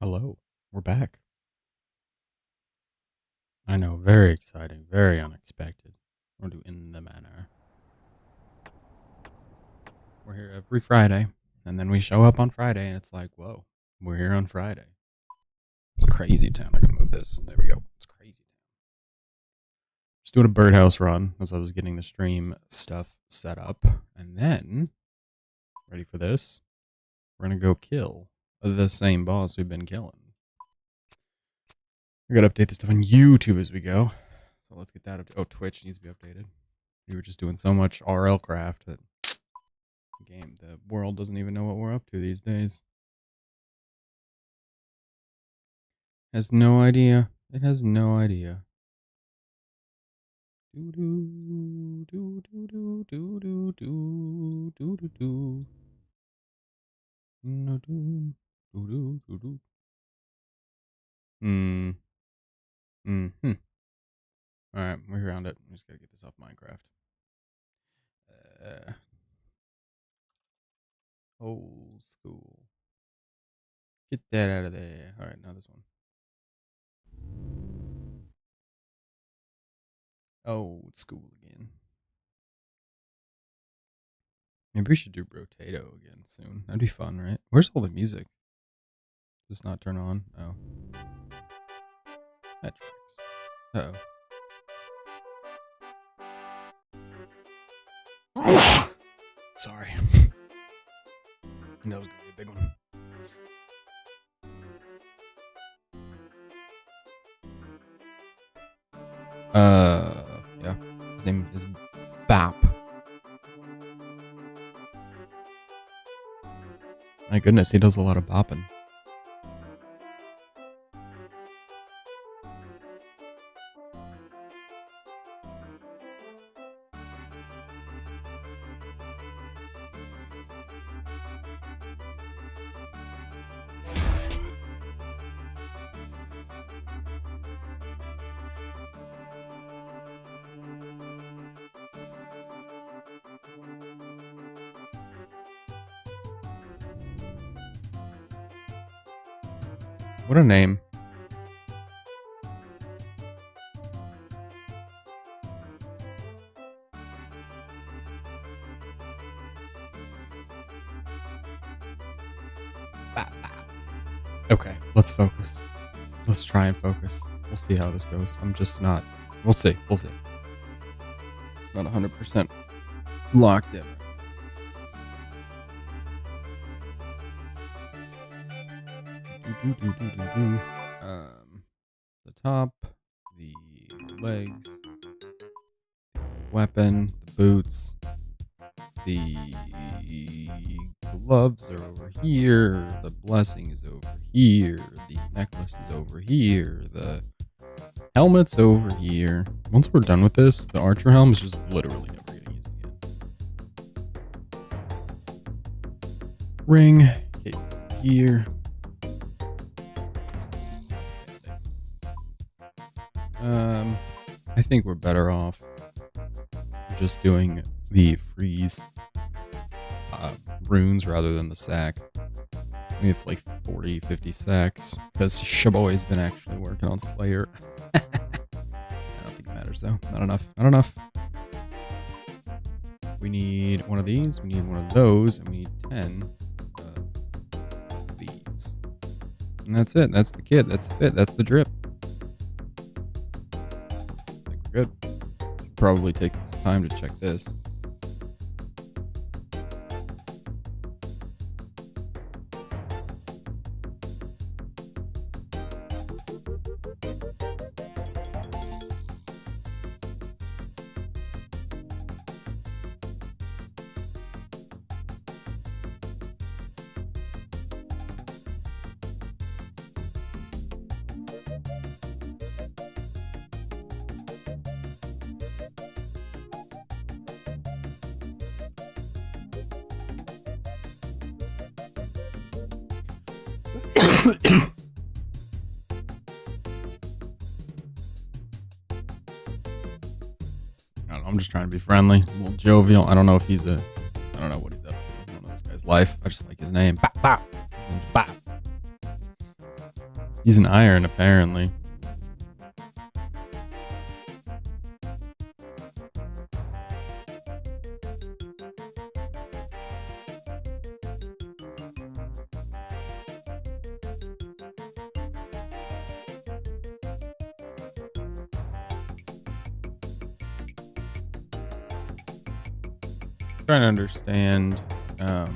Hello, we're back. I know, very exciting, very unexpected. We're doing in the manner. We're here every Friday, and then we show up on Friday, and it's like, whoa, we're here on Friday. It's crazy town. I gotta move this. There we go. It's crazy town. Just doing a birdhouse run as I was getting the stream stuff set up, and then, ready for this? We're gonna go kill the same boss we've been killing. We gotta update this stuff on YouTube as we go. So let's get that up. Oh, Twitch needs to be updated. We were just doing so much RL craft that the world doesn't even know what we're up to these days. Has no idea. It has no idea. Do do do do do do do do do do do. No do do do do do. All right, we're around it. I just gotta get this off Minecraft. Old school. Get that out of there. All right, now this one. Old school again. Maybe we should do Rotato again soon. That'd be fun, right? Where's all the music? Does not turn on? Oh. That tracks. Uh-oh. Sorry. That was gonna be a big one. Yeah. His name is Bap. My goodness, he does a lot of bopping. What a name. Okay, let's focus. Let's try and focus. We'll see how this goes. I'm just not... We'll see. We'll see. It's not 100% locked in. The top, the legs, weapon, the boots, the gloves are over here, the blessing is over here, the necklace is over here, the helmet's over here. Once we're done with this, the archer helm is just literally never getting used again. Ring, case over here. I think we're better off just doing the freeze runes rather than the sack. We have like 40, 50 sacks because Shaboy's been actually working on Slayer. I don't think it matters though. Not enough. Not enough. We need one of these. We need one of those, and we need 10 of these. And that's it. That's the kit. That's the fit. That's the drip. I think we're good. Should probably take this time to check this. I'm just trying to be friendly, a little jovial. I don't know if he's I don't know what he's up to. I don't know this guy's life. I just like his name. Bop, bop. Bop. He's an iron, apparently. Trying to understand. I'm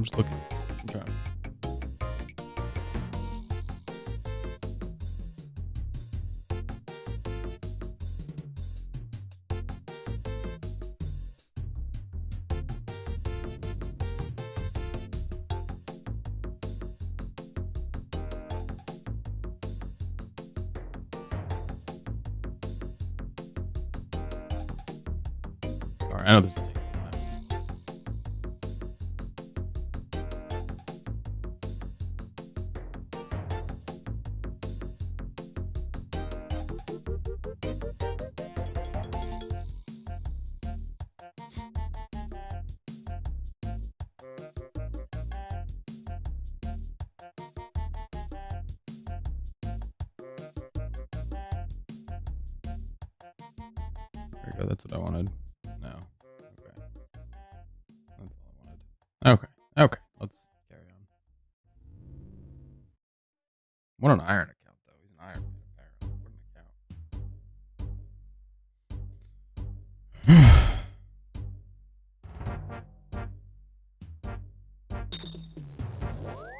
just looking. I'm trying. I know this is taking time. There we go. That's what I wanted. No. Okay. That's all I wanted. Okay. Okay. Let's carry on. What an iron account, though. He's an iron man, apparently. What an account.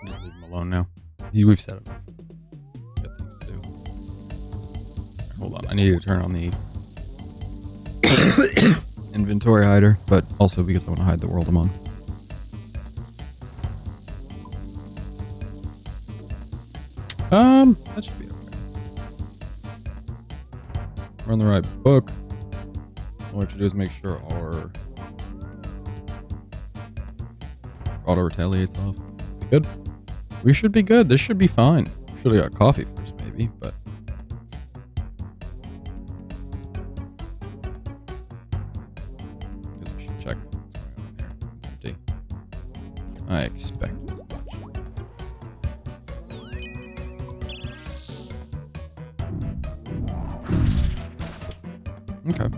Just leave him alone now. We've said enough. Got things to do. Right, hold on. I need to turn on the inventory hider, but also because I want to hide the world I'm on. That should be okay. We're on the right book. All we have to do is make sure our auto retaliates off. Good. We should be good. This should be fine. Should have got coffee first, maybe, but. Check what's going on here. It's empty. I expected as much. Okay.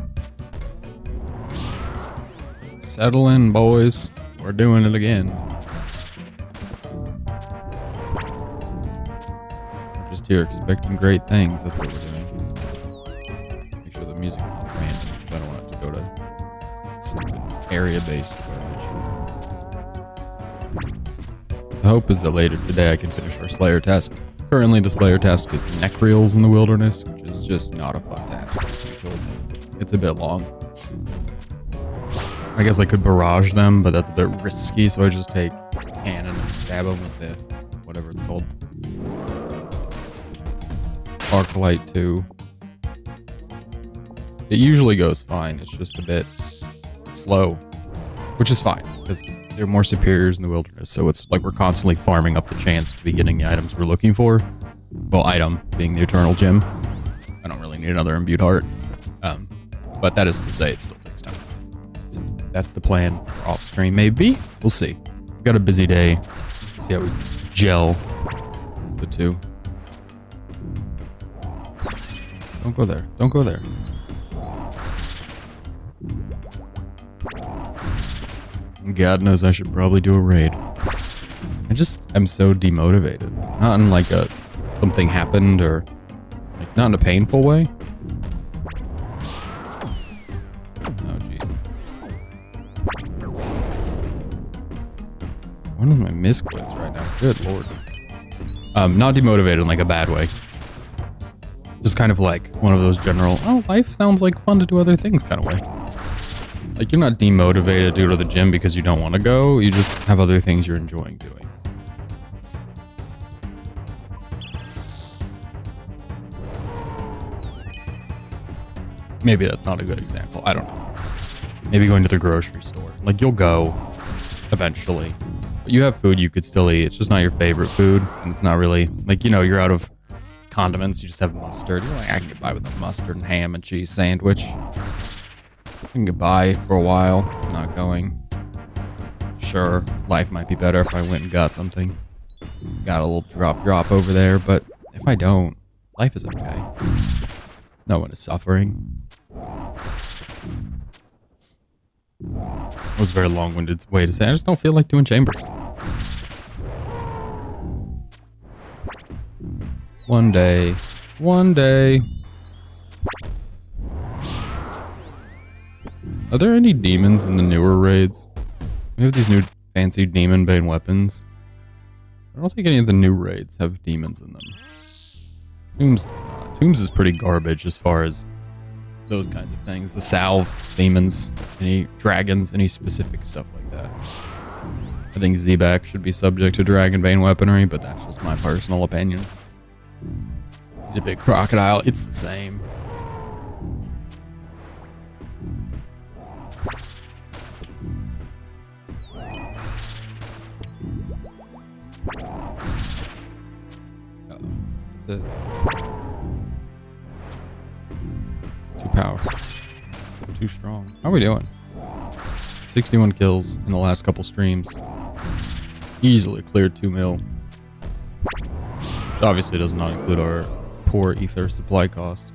Settle in, boys. We're doing it again. We're just here expecting great things. That's what we're doing. Make sure the music is on command because I don't want it to go to stupid area-based garbage. The hope is that later today I can finish our Slayer task. Currently, the Slayer task is neck-reels in the wilderness, which is just not a fun task. It's a bit long. I guess I could barrage them, but that's a bit risky, so I just take a cannon and stab them with the whatever it's called. Arclight 2. It usually goes fine, it's just a bit slow, which is fine, because they're more superiors in the wilderness, so it's like we're constantly farming up the chance to be getting the items we're looking for. Well, item being the Eternal Gem. I don't really need another imbued heart. But that is to say, it still takes time. So that's the plan for off stream, maybe. We'll see. We've got a busy day. See how we gel the two. Don't go there. Don't go there. God knows I should probably do a raid. I just am so demotivated. Not in like a something happened or like not in a painful way. One of my misclicks right now. Good lord. Not demotivated in like a bad way. Just kind of like one of those general, oh, life sounds like fun to do other things kind of way. Like you're not demotivated to go to the gym because you don't want to go. You just have other things you're enjoying doing. Maybe that's not a good example. I don't know. Maybe going to the grocery store. Like you'll go eventually. You have food you could still eat. It's just not your favorite food. And it's not really, like, you know, you're out of condiments. You just have mustard. You're like, I can get by with a mustard and ham and cheese sandwich. I can get by for a while. Not going. Sure, life might be better if I went and got something. Got a little drop over there, but if I don't, life is okay. No one is suffering. It was a very long-winded way to say I just don't feel like doing chambers. One day. One day. Are there any demons in the newer raids? We have these new fancy demon bane weapons. I don't think any of the new raids have demons in them. Tombs does not. Tombs is pretty garbage as far as those kinds of things. The salve, demons, any dragons, any specific stuff like that. I think Z-Back should be subject to dragon bane weaponry, but that's just my personal opinion. He's a big crocodile. It's the same. That's it. Too powerful. Too strong. How are we doing? 61 kills in the last couple streams. Easily cleared 2 mil. Which obviously does not include our poor ether supply cost.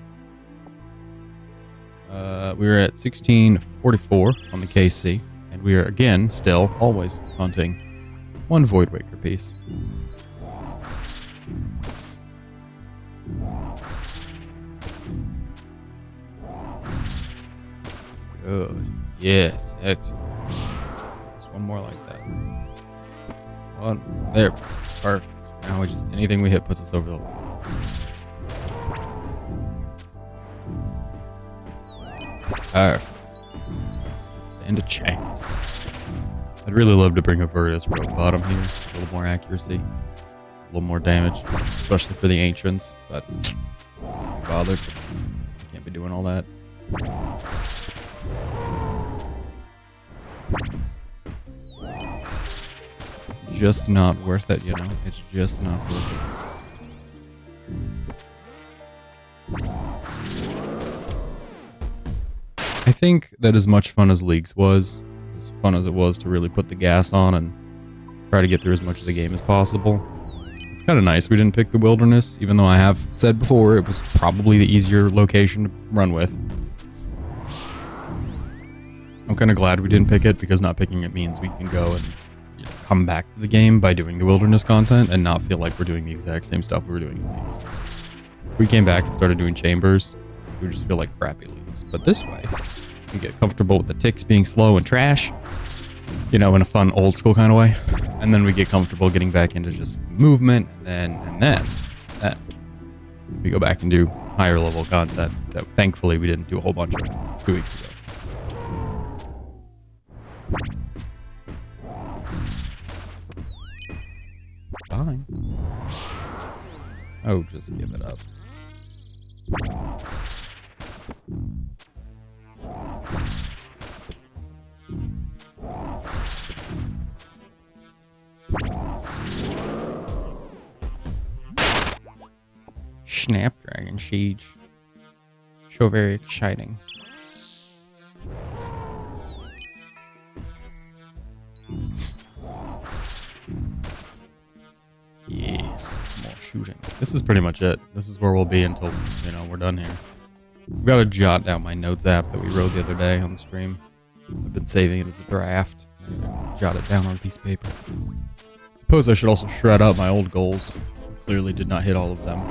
We were at 1644 on the KC. And we are again, still, always hunting 1 Voidwaker piece. Good. Yes. Excellent. Just one more like that. One. There. Perfect. Now we just, anything we hit puts us over the line. Perfect. Stand a chance. I'd really love to bring a Virtus rogue bottom here. A little more accuracy. A little more damage. Especially for the ancients. But can't be bothered. Can't be doing all that. Just not worth it, you know? It's just not worth it. I think that as much fun as Leagues was, as fun as it was to really put the gas on and try to get through as much of the game as possible, it's kind of nice we didn't pick the Wilderness, even though I have said before it was probably the easier location to run with. I'm kind of glad we didn't pick it, because not picking it means we can go and come back to the game by doing the Wilderness content and not feel like we're doing the exact same stuff we were doing in Leagues. If we came back and started doing chambers, we would just feel like crappy Leagues. But this way, we get comfortable with the ticks being slow and trash, you know, in a fun old school kind of way. And then we get comfortable getting back into just movement, and then we go back and do higher level content that thankfully we didn't do a whole bunch of 2 weeks ago. Fine. Oh, just give it up. Snapdragon Siege. So very exciting. Yes, more shooting. This is pretty much it. This is where we'll be until, you know, we're done here. I've got to jot down my notes app that we wrote the other day on the stream. I've been saving it as a draft. Jot it down on a piece of paper. Suppose I should also shred up my old goals. I clearly did not hit all of them.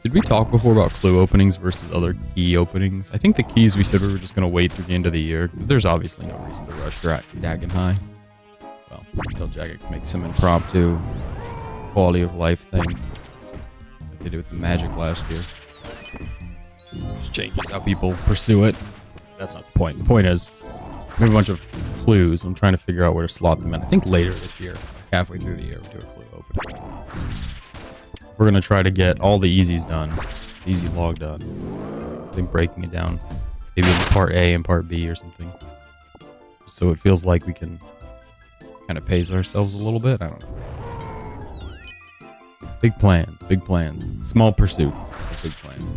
Did we talk before about clue openings versus other key openings? I think the keys we said we were just going to wait through the end of the year, because there's obviously no reason to rush Dagon High. Well, until Jagex makes some impromptu quality of life thing like they did with the Magic last year. Just changes how people pursue it. That's not the point. The point is, we have a bunch of clues. I'm trying to figure out where to slot them in. I think later this year, halfway through the year, we'll do a clue opening. We're going to try to get all the easies done easy log done. I think breaking it down, maybe into part A and part B or something. So it feels like we can kind of pace ourselves a little bit. I don't know. Big plans, big plans. Small pursuits, big plans.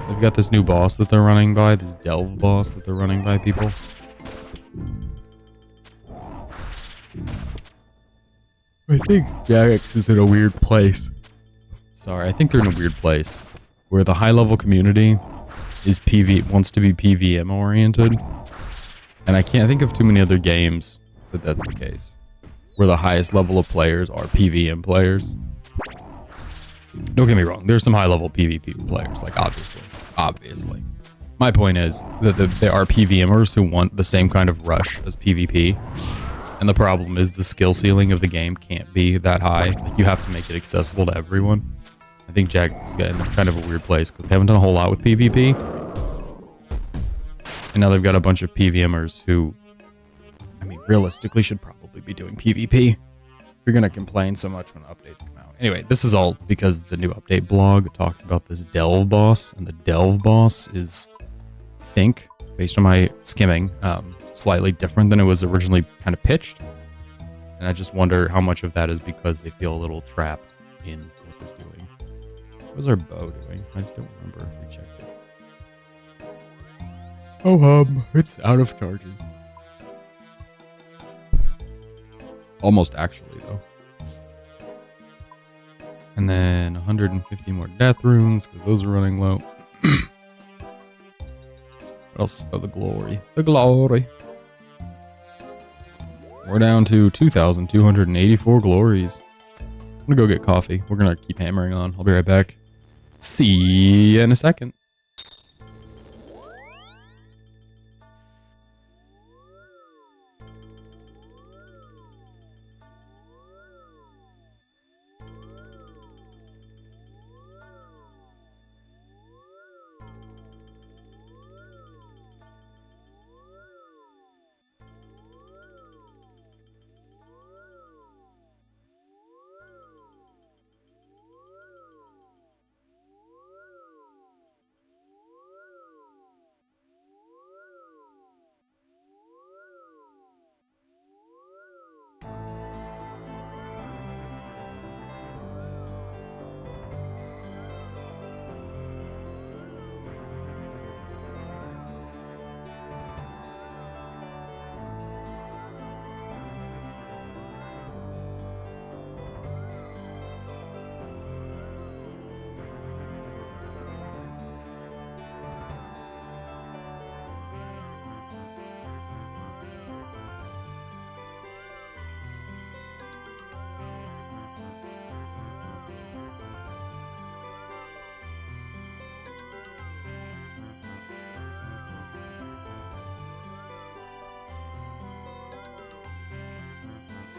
They've got this new boss that they're running by, this delve boss that they're running by, people. I think Jagex is in a weird place. Sorry, I think they're in a weird place where the high level community is wants to be PVM oriented, and I can't think of too many other games that that's the case, where the highest level of players are PVM players. Don't get me wrong, there's some high level PvP players, like obviously. My point is that there are PVMers who want the same kind of rush as PvP, and the problem is the skill ceiling of the game can't be that high. Like, you have to make it accessible to everyone. I think Jack's in kind of a weird place because they haven't done a whole lot with PvP, and now they've got a bunch of PVMers who, I mean, realistically should probably be doing PvP. You're gonna complain so much when updates come out. Anyway, this is all because the new update blog talks about this delve boss, and the delve boss is, I think, based on my skimming, slightly different than it was originally kind of pitched. And I just wonder how much of that is because they feel a little trapped in what they're doing. What was our bow doing? I don't remember if we checked it. Oh, it's out of charges. Almost actually, though. And then 150 more death runes, because those are running low. What else? Oh, the glory. The glory. We're down to 2,284 glories. I'm gonna go get coffee. We're gonna keep hammering on. I'll be right back. See you in a second.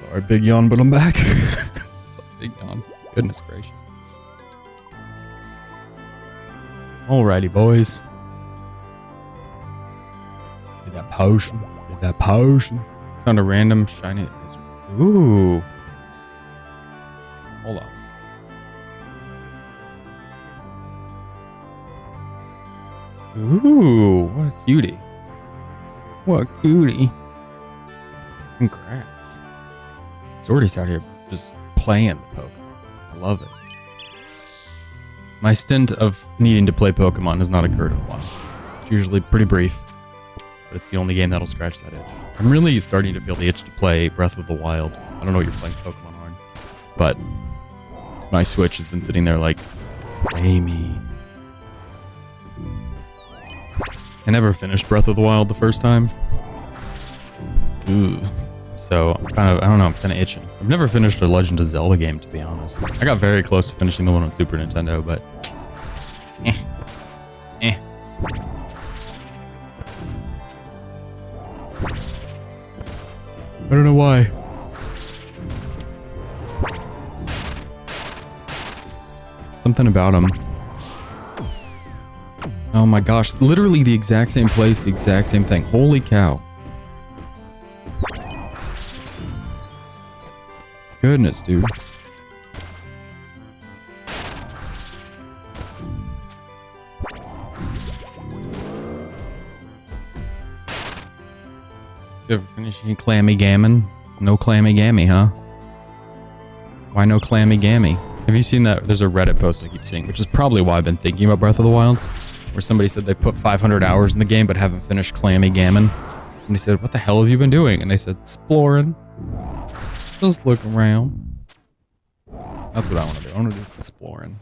Sorry, big yawn, but I'm back. Big yawn. Goodness gracious. Alrighty, boys. Get that potion. Get that potion. Found a random shiny. Ooh. Hold on. Ooh, what a cutie. What a cutie. Congrats. Zordy's out here just playing the Pokemon. I love it. My stint of needing to play Pokemon has not occurred in a while. It's usually pretty brief, but it's the only game that'll scratch that itch. I'm really starting to feel the itch to play Breath of the Wild. I don't know what you're playing Pokemon on, but my Switch has been sitting there like, play me. I never finished Breath of the Wild the first time. Ooh. So I'm kind of itching. I've never finished a Legend of Zelda game, to be honest. I got very close to finishing the one on Super Nintendo, but I don't know why. Something about them. Oh my gosh, literally the exact same place, the exact same thing. Holy cow. goodness, dude. You ever finish any clammy gammon? No clammy gammy, huh? Why no clammy gammy? Have you seen that? There's a Reddit post I keep seeing, which is probably why I've been thinking about Breath of the Wild, where somebody said they put 500 hours in the game but haven't finished clammy gammon. Somebody said, what the hell have you been doing? And they said, exploring. Just look around. That's what I want to do. I want to do some exploring.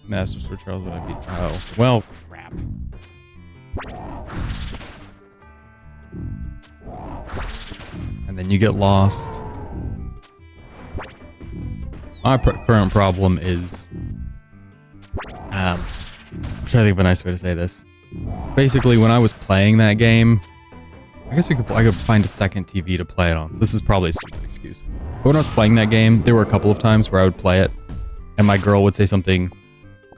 Master Sword Charles would I beat? Oh, well, crap. And then you get lost. My current problem is... I'm trying to think of a nice way to say this. Basically, when I was playing that game, I guess I could find a second TV to play it on. So this is probably a stupid excuse. But when I was playing that game, there were a couple of times where I would play it, and my girl would say something,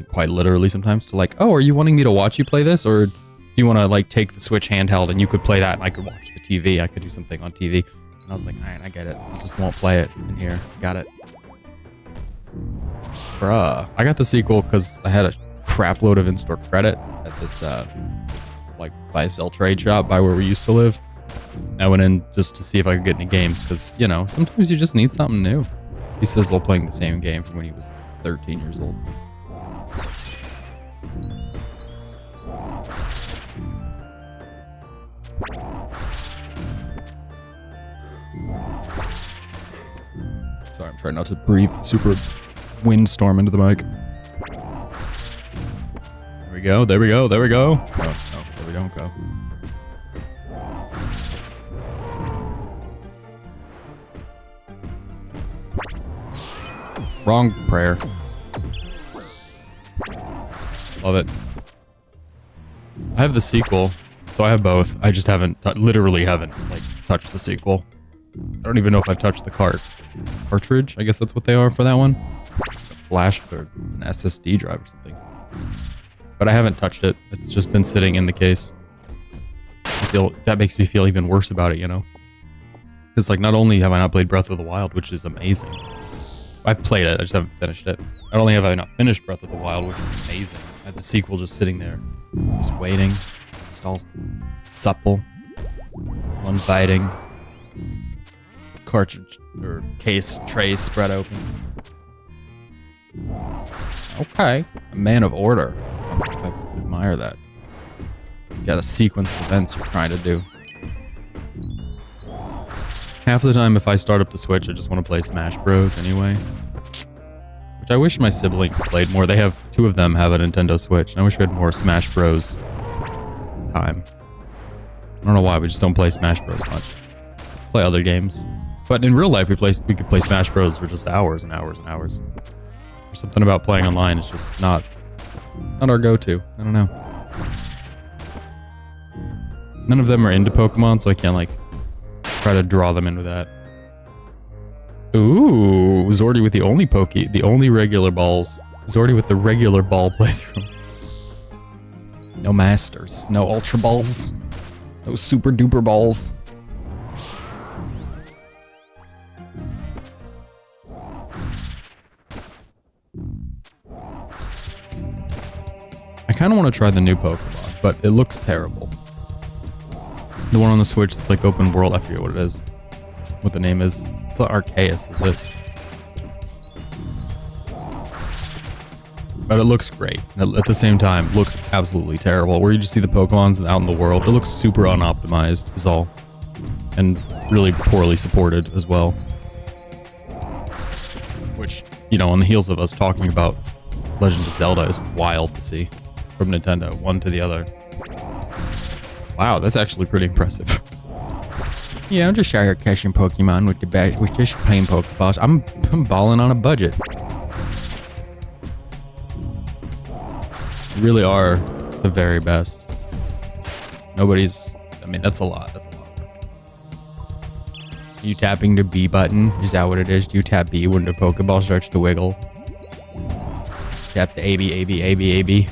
quite literally sometimes, to like, oh, are you wanting me to watch you play this? Or do you want to like take the Switch handheld and you could play that and I could watch the TV? I could do something on TV. And I was like, alright, I get it. I just won't play it in here. Got it. Bruh. I got the sequel because I had a crap load of in-store credit at this like buy-sell trade shop by where we used to live. I went in just to see if I could get any games because, you know, sometimes you just need something new. He says while playing the same game from when he was 13 years old. Sorry, I'm trying not to breathe super windstorm into the mic. There we go, there we go, there we go. Oh, no, there we don't go. Wrong prayer. Love it. I have the sequel, so I have both. I just literally haven't, like, touched the sequel. I don't even know if I've touched the cartridge. I guess that's what they are for that one. A flash or an SSD drive or something. But I haven't touched it. It's just been sitting in the case. That makes me feel even worse about it, you know? Because, like, not only have I not played Breath of the Wild, which is amazing. I've played it, I just haven't finished it. Not only have I not finished Breath of the Wild, which is amazing, I have the sequel just sitting there. Just waiting. Just all supple. Uninviting. Cartridge or case tray spread open. Okay. A man of order. I admire that. You got a sequence of events you're trying to do. Half the time if I start up the Switch, I just want to play Smash Bros. Anyway. Which I wish my siblings played more. They have, 2 of them have a Nintendo Switch. And I wish we had more Smash Bros. Time. I don't know why, we just don't play Smash Bros. Much. Play other games. But in real life, we could play Smash Bros. For just hours and hours and hours. There's something about playing online, it's just not our go-to. I don't know. None of them are into Pokemon, so I can't, like, try to draw them in with that. Ooh, Zordy with the only regular balls. Zordy with the regular ball playthrough. No masters, no ultra balls, no super duper balls. I kind of want to try the new Pokemon, but it looks terrible. The one on the Switch that's like open world, I forget what it is. What the name is. It's not Arceus, is it? But it looks great. At the same time, it looks absolutely terrible. Where you just see the Pokemons out in the world, it looks super unoptimized is all. And really poorly supported as well. Which, you know, on the heels of us talking about Legend of Zelda is wild to see. From Nintendo, one to the other. Wow, that's actually pretty impressive. Yeah, I'm just out here catching Pokemon with just plain Pokeballs. I'm balling on a budget. You really are the very best. Nobody's... I mean, that's a lot. That's a lot of work. You tapping the B button? Is that what it is? Do you tap B when the Pokeball starts to wiggle? Tap the A, B, A, B, A, B, A, B.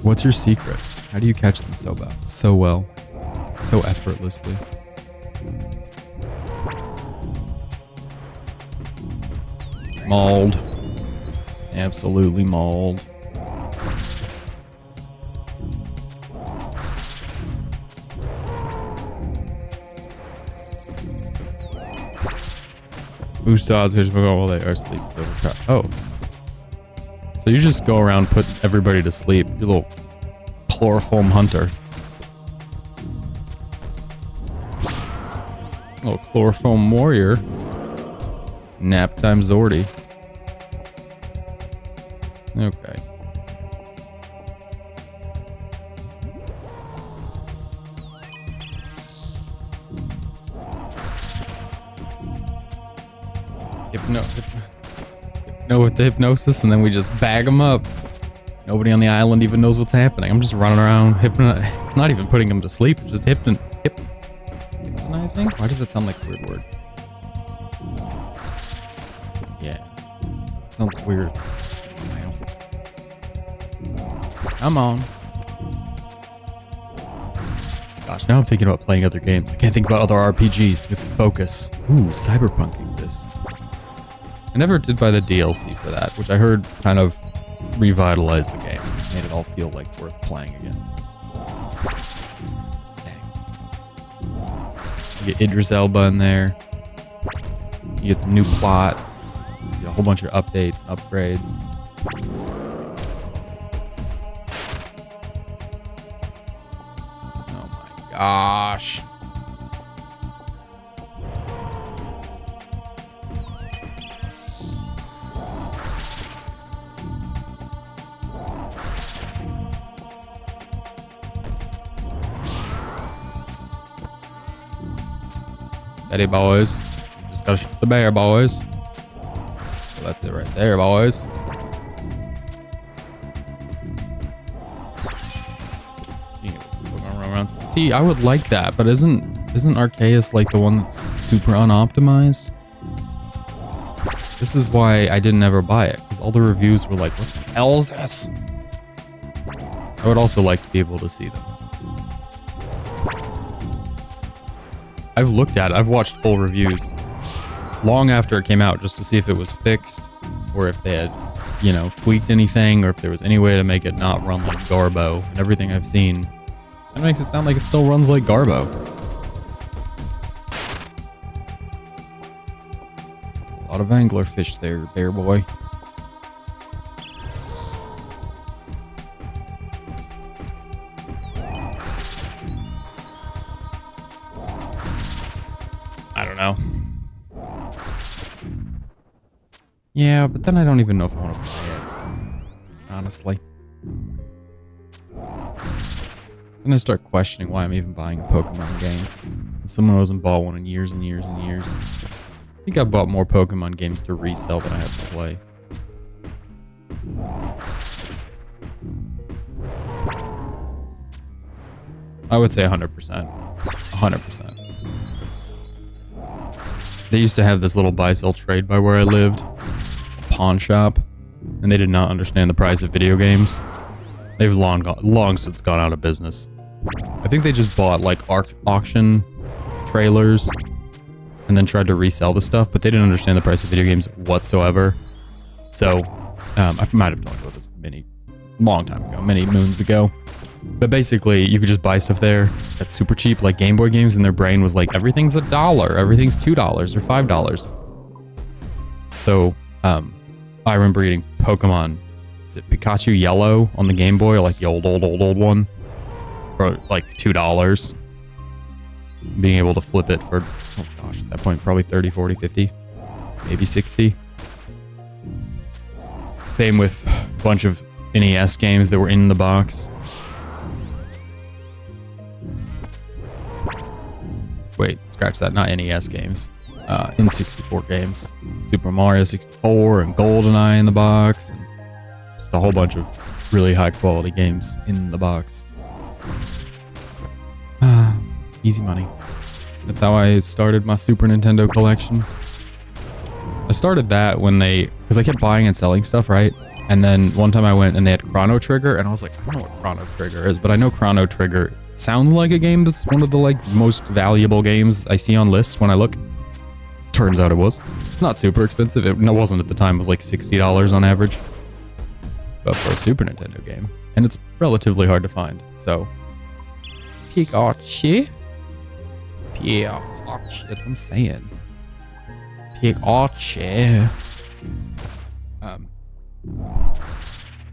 What's your secret? How do you catch them so well, so effortlessly? Mauled. Absolutely mauled. Boost odds while they are asleep. Oh. So you just go around putting everybody to sleep. You little chloroform hunter. Little chloroform warrior. Nap time Zordy. Okay. Hypno with the hypnosis, and then we just bag them up. Nobody on the island even knows what's happening. I'm just running around It's not even putting them to sleep. It's just hypnotizing? Why does that sound like a weird word? Yeah. It sounds weird. Come on. Gosh, now I'm thinking about playing other games. I can't think about other RPGs with focus. Ooh, Cyberpunk exists. I never did buy the DLC for that, which I heard kind of revitalized the game. Made it all feel like worth playing again. Dang. You get Idris Elba in there. You get some new plot. You get a whole bunch of updates and upgrades. Oh my gosh. Steady, boys. Just gotta shoot the bear, boys. So that's it right there, boys. See, I would like that, but isn't Arceus like the one that's super unoptimized? This is why I didn't ever buy it, because all the reviews were like, what the hell is this? I would also like to be able to see them. I've watched full reviews long after it came out just to see if it was fixed or if they had, you know, tweaked anything or if there was any way to make it not run like Garbo. And everything I've seen, that makes it sound like it still runs like Garbo. A lot of anglerfish there, bear boy. I don't know. Yeah, but then I don't even know if I want to play it. Honestly. Then I start questioning why I'm even buying a Pokemon game. Someone who hasn't bought one in years and years and years. I think I bought more Pokemon games to resell than I have to play. I would say 100%. 100%. They used to have this little buy-sell trade by where I lived. A pawn shop. And they did not understand the price of video games. They've long since gone out of business. I think they just bought like auction trailers and then tried to resell the stuff, but they didn't understand the price of video games whatsoever. So, I might have talked about this long time ago, many moons ago. But basically, you could just buy stuff there that's super cheap, like Game Boy games, and their brain was like, everything's $1, everything's $2 or $5. So, I remember getting Pokemon, is it Pikachu Yellow on the Game Boy, or like the old one, for like $2. Being able to flip it for, oh gosh, at that point, probably 30, 40, 50, maybe 60. Same with a bunch of NES games that were in the box. Wait, scratch that, not NES games. N64 games. Super Mario 64 and GoldenEye in the box. And just a whole bunch of really high quality games in the box. Easy money. That's how I started my Super Nintendo collection. I started that when because I kept buying and selling stuff, right? And then one time I went and they had Chrono Trigger, and I was like, I don't know what Chrono Trigger is, but I know Chrono Trigger sounds like a game that's one of the like most valuable games I see on lists when I look. Turns out it was. It's not super expensive. It wasn't at the time. It was like $60 on average. But for a Super Nintendo game. And it's relatively hard to find. So Pikachu. Pikachu. That's what I'm saying. Pikachu.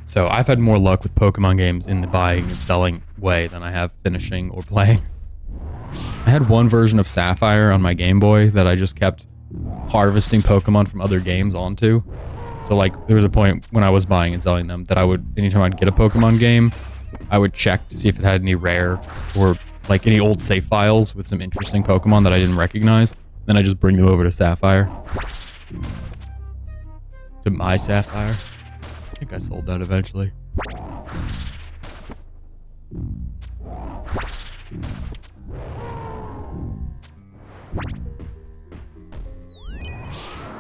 So I've had more luck with Pokemon games in the buying and selling way than I have finishing or playing. I had one version of Sapphire on my Game Boy that I just kept harvesting Pokemon from other games onto. So like there was a point when I was buying and selling them that I would, anytime I'd get a Pokemon game, I would check to see if it had any rare or like any old save files with some interesting Pokemon that I didn't recognize. Then I just bring them over to Sapphire. To my Sapphire. I think I sold that eventually.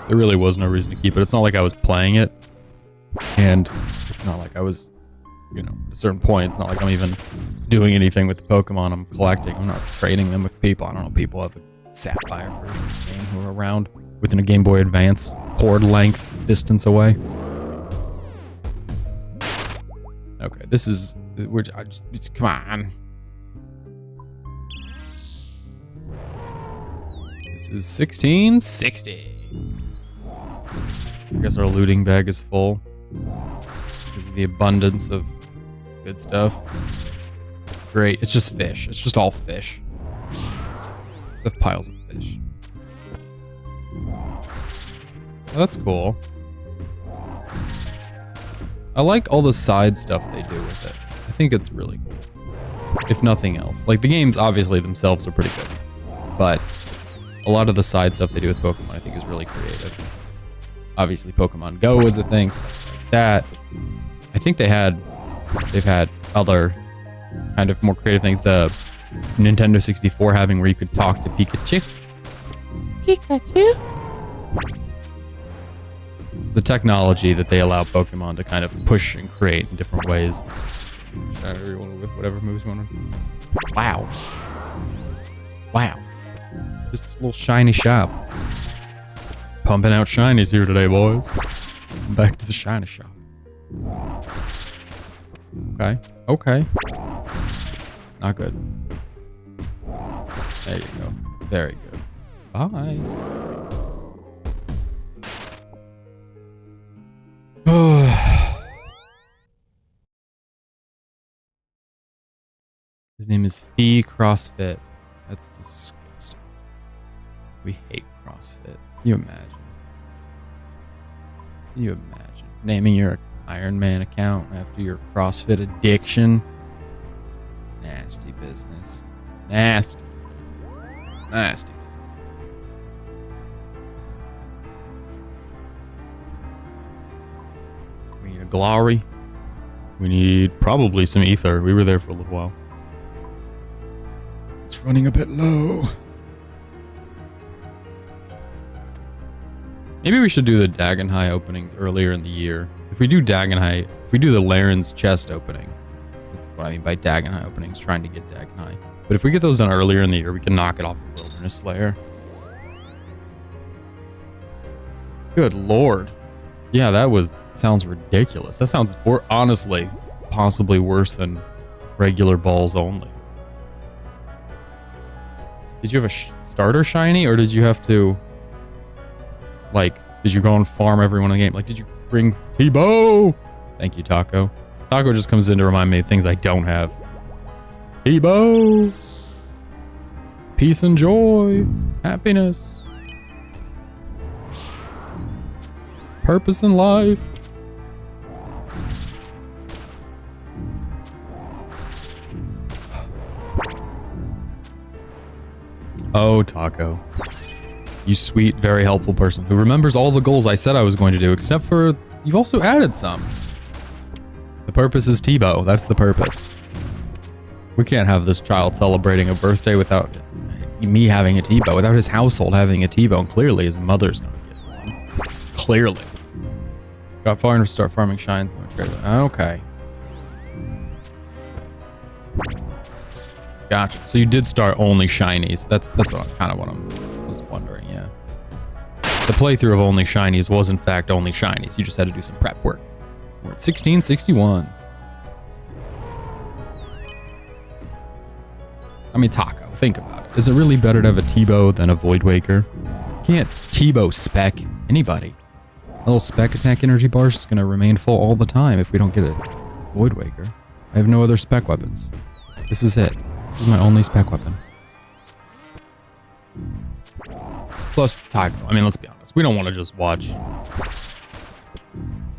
There really was no reason to keep it. It's not like I was playing it. And it's not like I was, you know, at a certain point, it's not like I'm even doing anything with the Pokemon I'm collecting. I'm not trading them with people. I don't know, people have a Sapphire version of the game who are around within a Game Boy Advance cord length distance away. Okay, this is, come on. This is 1660. I guess our looting bag is full because of the abundance of good stuff. Great, it's just fish. It's just all fish. The piles of fish. Oh, that's cool. I like all the side stuff they do with it. I think it's really cool. If nothing else. Like, the games, obviously, themselves are pretty good. But a lot of the side stuff they do with Pokemon, I think, is really creative. Obviously, Pokemon Go is a thing, stuff like that. I think they've had other kind of more creative things. The Nintendo 64 having where you could talk to Pikachu. Pikachu? The technology that they allow Pokemon to kind of push and create in different ways. Whatever moves you want to. Wow. Wow. Just a little shiny shop. Pumping out shinies here today, boys. Back to the shiny shop. Okay. Okay. Not good. There you go. Very good. Bye. His name is Fee CrossFit. That's disgusting. We hate CrossFit. Can you imagine? Can you imagine naming your Iron Man account after your CrossFit addiction? Nasty business. Nasty. Nasty business. We need a glory. We need probably some ether. We were there for a little while. It's running a bit low. Maybe we should do the Dagenhai openings earlier in the year. If we do Dagenhai, if we do the Laren's chest opening, that's what I mean by Dagenhai openings, trying to get Dagenhai. But if we get those done earlier in the year, we can knock it off of Wilderness Slayer. Good lord. Yeah, that sounds ridiculous. That sounds, honestly, possibly worse than regular balls only. Did you have a starter shiny, or did you have to, like, did you go and farm everyone in the game? Like, did you bring T-Bow? Thank you, Taco. Taco just comes in to remind me of things I don't have. T-Bow. Peace and joy. Happiness. Purpose in life. Oh, Taco. You sweet, very helpful person who remembers all the goals I said I was going to do, except for you've also added some. The purpose is T-Bow. That's the purpose. We can't have this child celebrating a birthday without me having a T-Bow, without his household having a T-Bow, and clearly his mother's not getting one. Clearly. Got far enough to start farming shines. Then we traded. Okay. Gotcha. So you did start only shinies. That's kind of what I was wondering. Yeah. The playthrough of only shinies was in fact only shinies. You just had to do some prep work. We're at 1661. I mean, Taco, think about it. Is it really better to have a T-Bow than a Void Waker? You can't T-Bow spec anybody. A little spec attack energy bar is going to remain full all the time if we don't get a Void Waker. I have no other spec weapons. This is it. This is my only spec weapon. Plus Taco. I mean, let's be honest. We don't want to just watch.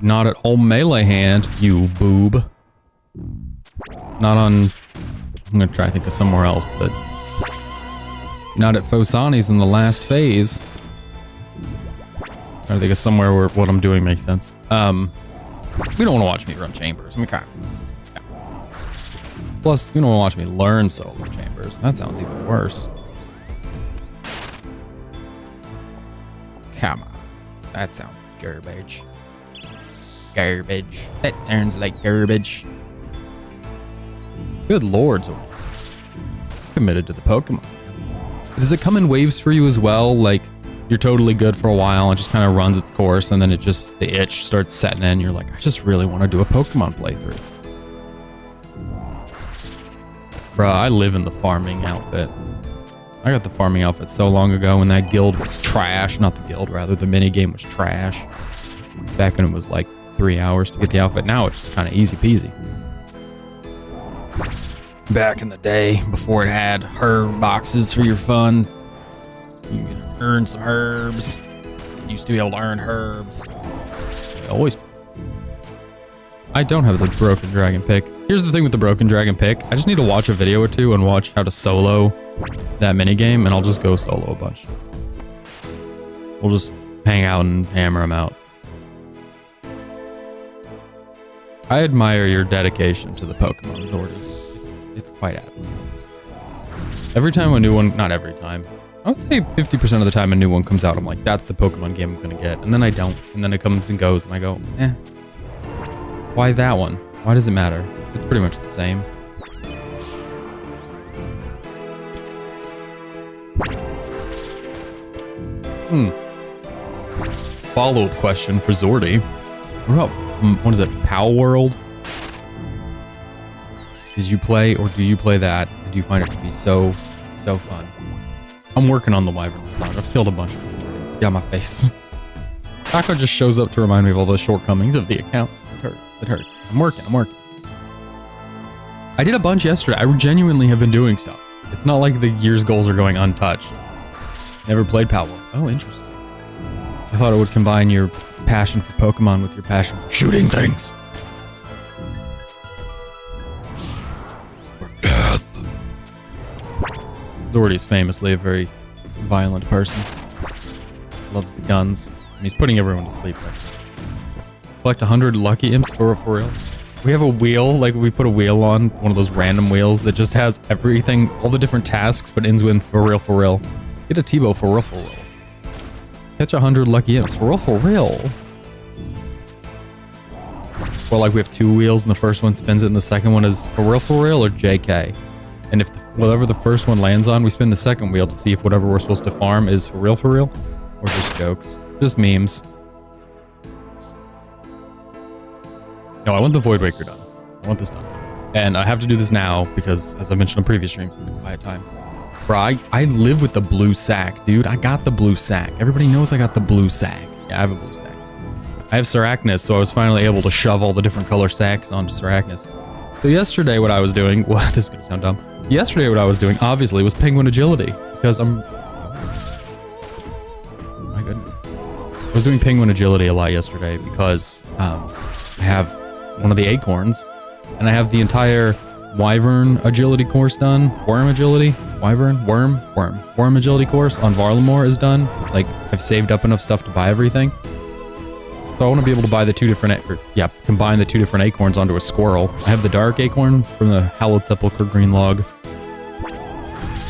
Not at all melee hand, you boob. Not on... I'm gonna try to think of somewhere else that... Not at Fosani's in the last phase. Trying to think of somewhere where what I'm doing makes sense. We don't want to watch me run chambers. I mean, kind of, just, yeah. Plus, you don't want to watch me learn solo chambers. That sounds even worse. Come on. That sounds garbage. Garbage. That sounds like garbage. Good lords. Committed to the Pokemon. Does it come in waves for you as well? Like, you're totally good for a while and it just kind of runs its course and then it just, the itch starts setting in. You're like, I just really want to do a Pokemon playthrough. Bruh, I live in the farming outfit. I got the farming outfit so long ago when that guild was trash. Not the guild, rather. The minigame was trash. Back when it was like 3 hours to get the outfit. Now it's just kind of easy peasy. Back in the day, before it had herb boxes for your fun, you could earn some herbs. You used to be able to earn herbs. Always. I don't have the Broken Dragon pick. Here's the thing with the Broken Dragon pick. I just need to watch a video or two and watch how to solo that minigame, and I'll just go solo a bunch. We'll just hang out and hammer them out. I admire your dedication to the Pokemon, Zordy. It's quite admirable. Every time a new one, not every time, I would say 50% of the time a new one comes out, I'm like, that's the Pokemon game I'm gonna get. And then I don't. And then it comes and goes and I go, eh. Why that one? Why does it matter? It's pretty much the same. Follow-up question for Zordy. What about, what is it, Pal World? Did you play, or do you play that? And do you find it to be so fun? I'm working on the Wyvern design. I've killed a bunch of them. Got my face. Taco just shows up to remind me of all the shortcomings of the account. It hurts. It hurts. I'm working. I did a bunch yesterday. I genuinely have been doing stuff. It's not like the year's goals are going untouched. Never played Pal World. Oh, interesting. I thought it would combine your passion for Pokemon with your passion for shooting things. Death. Zordy's famously a very violent person. Loves the guns. And he's putting everyone to sleep. Collect 100 lucky imps for real. We have a wheel, like we put a wheel on, one of those random wheels that just has everything, all the different tasks, but ends with for real. Get a T-Bow for real. Catch 100 lucky imps for real. Well, like we have 2 wheels and the first one spins it and the second one is for real or JK. And if whatever the first one lands on, we spin the second wheel to see if whatever we're supposed to farm is for real or just jokes, just memes. No, I want the Void Waker done. I want this done. And I have to do this now because, as I mentioned on previous streams, it's a quiet time. Bro, I live with the blue sack, dude. I got the blue sack. Everybody knows I got the blue sack. Yeah, I have a blue sack. I have Sarachnis, so I was finally able to shove all the different color sacks onto Sarachnis. So yesterday what I was doing, well, this is going to sound dumb. Yesterday what I was doing, obviously, was Penguin Agility. Because I'm... Oh my goodness. I was doing Penguin Agility a lot yesterday because I have one of the acorns, and I have the entire Wyvern Agility course done. Worm Agility? Wyvern? Worm Agility course on Varlamore is done. Like, I've saved up enough stuff to buy everything. So I want to be able to buy the 2 different, combine the 2 different acorns onto a squirrel. I have the dark acorn from the Hallowed Sepulchre green log.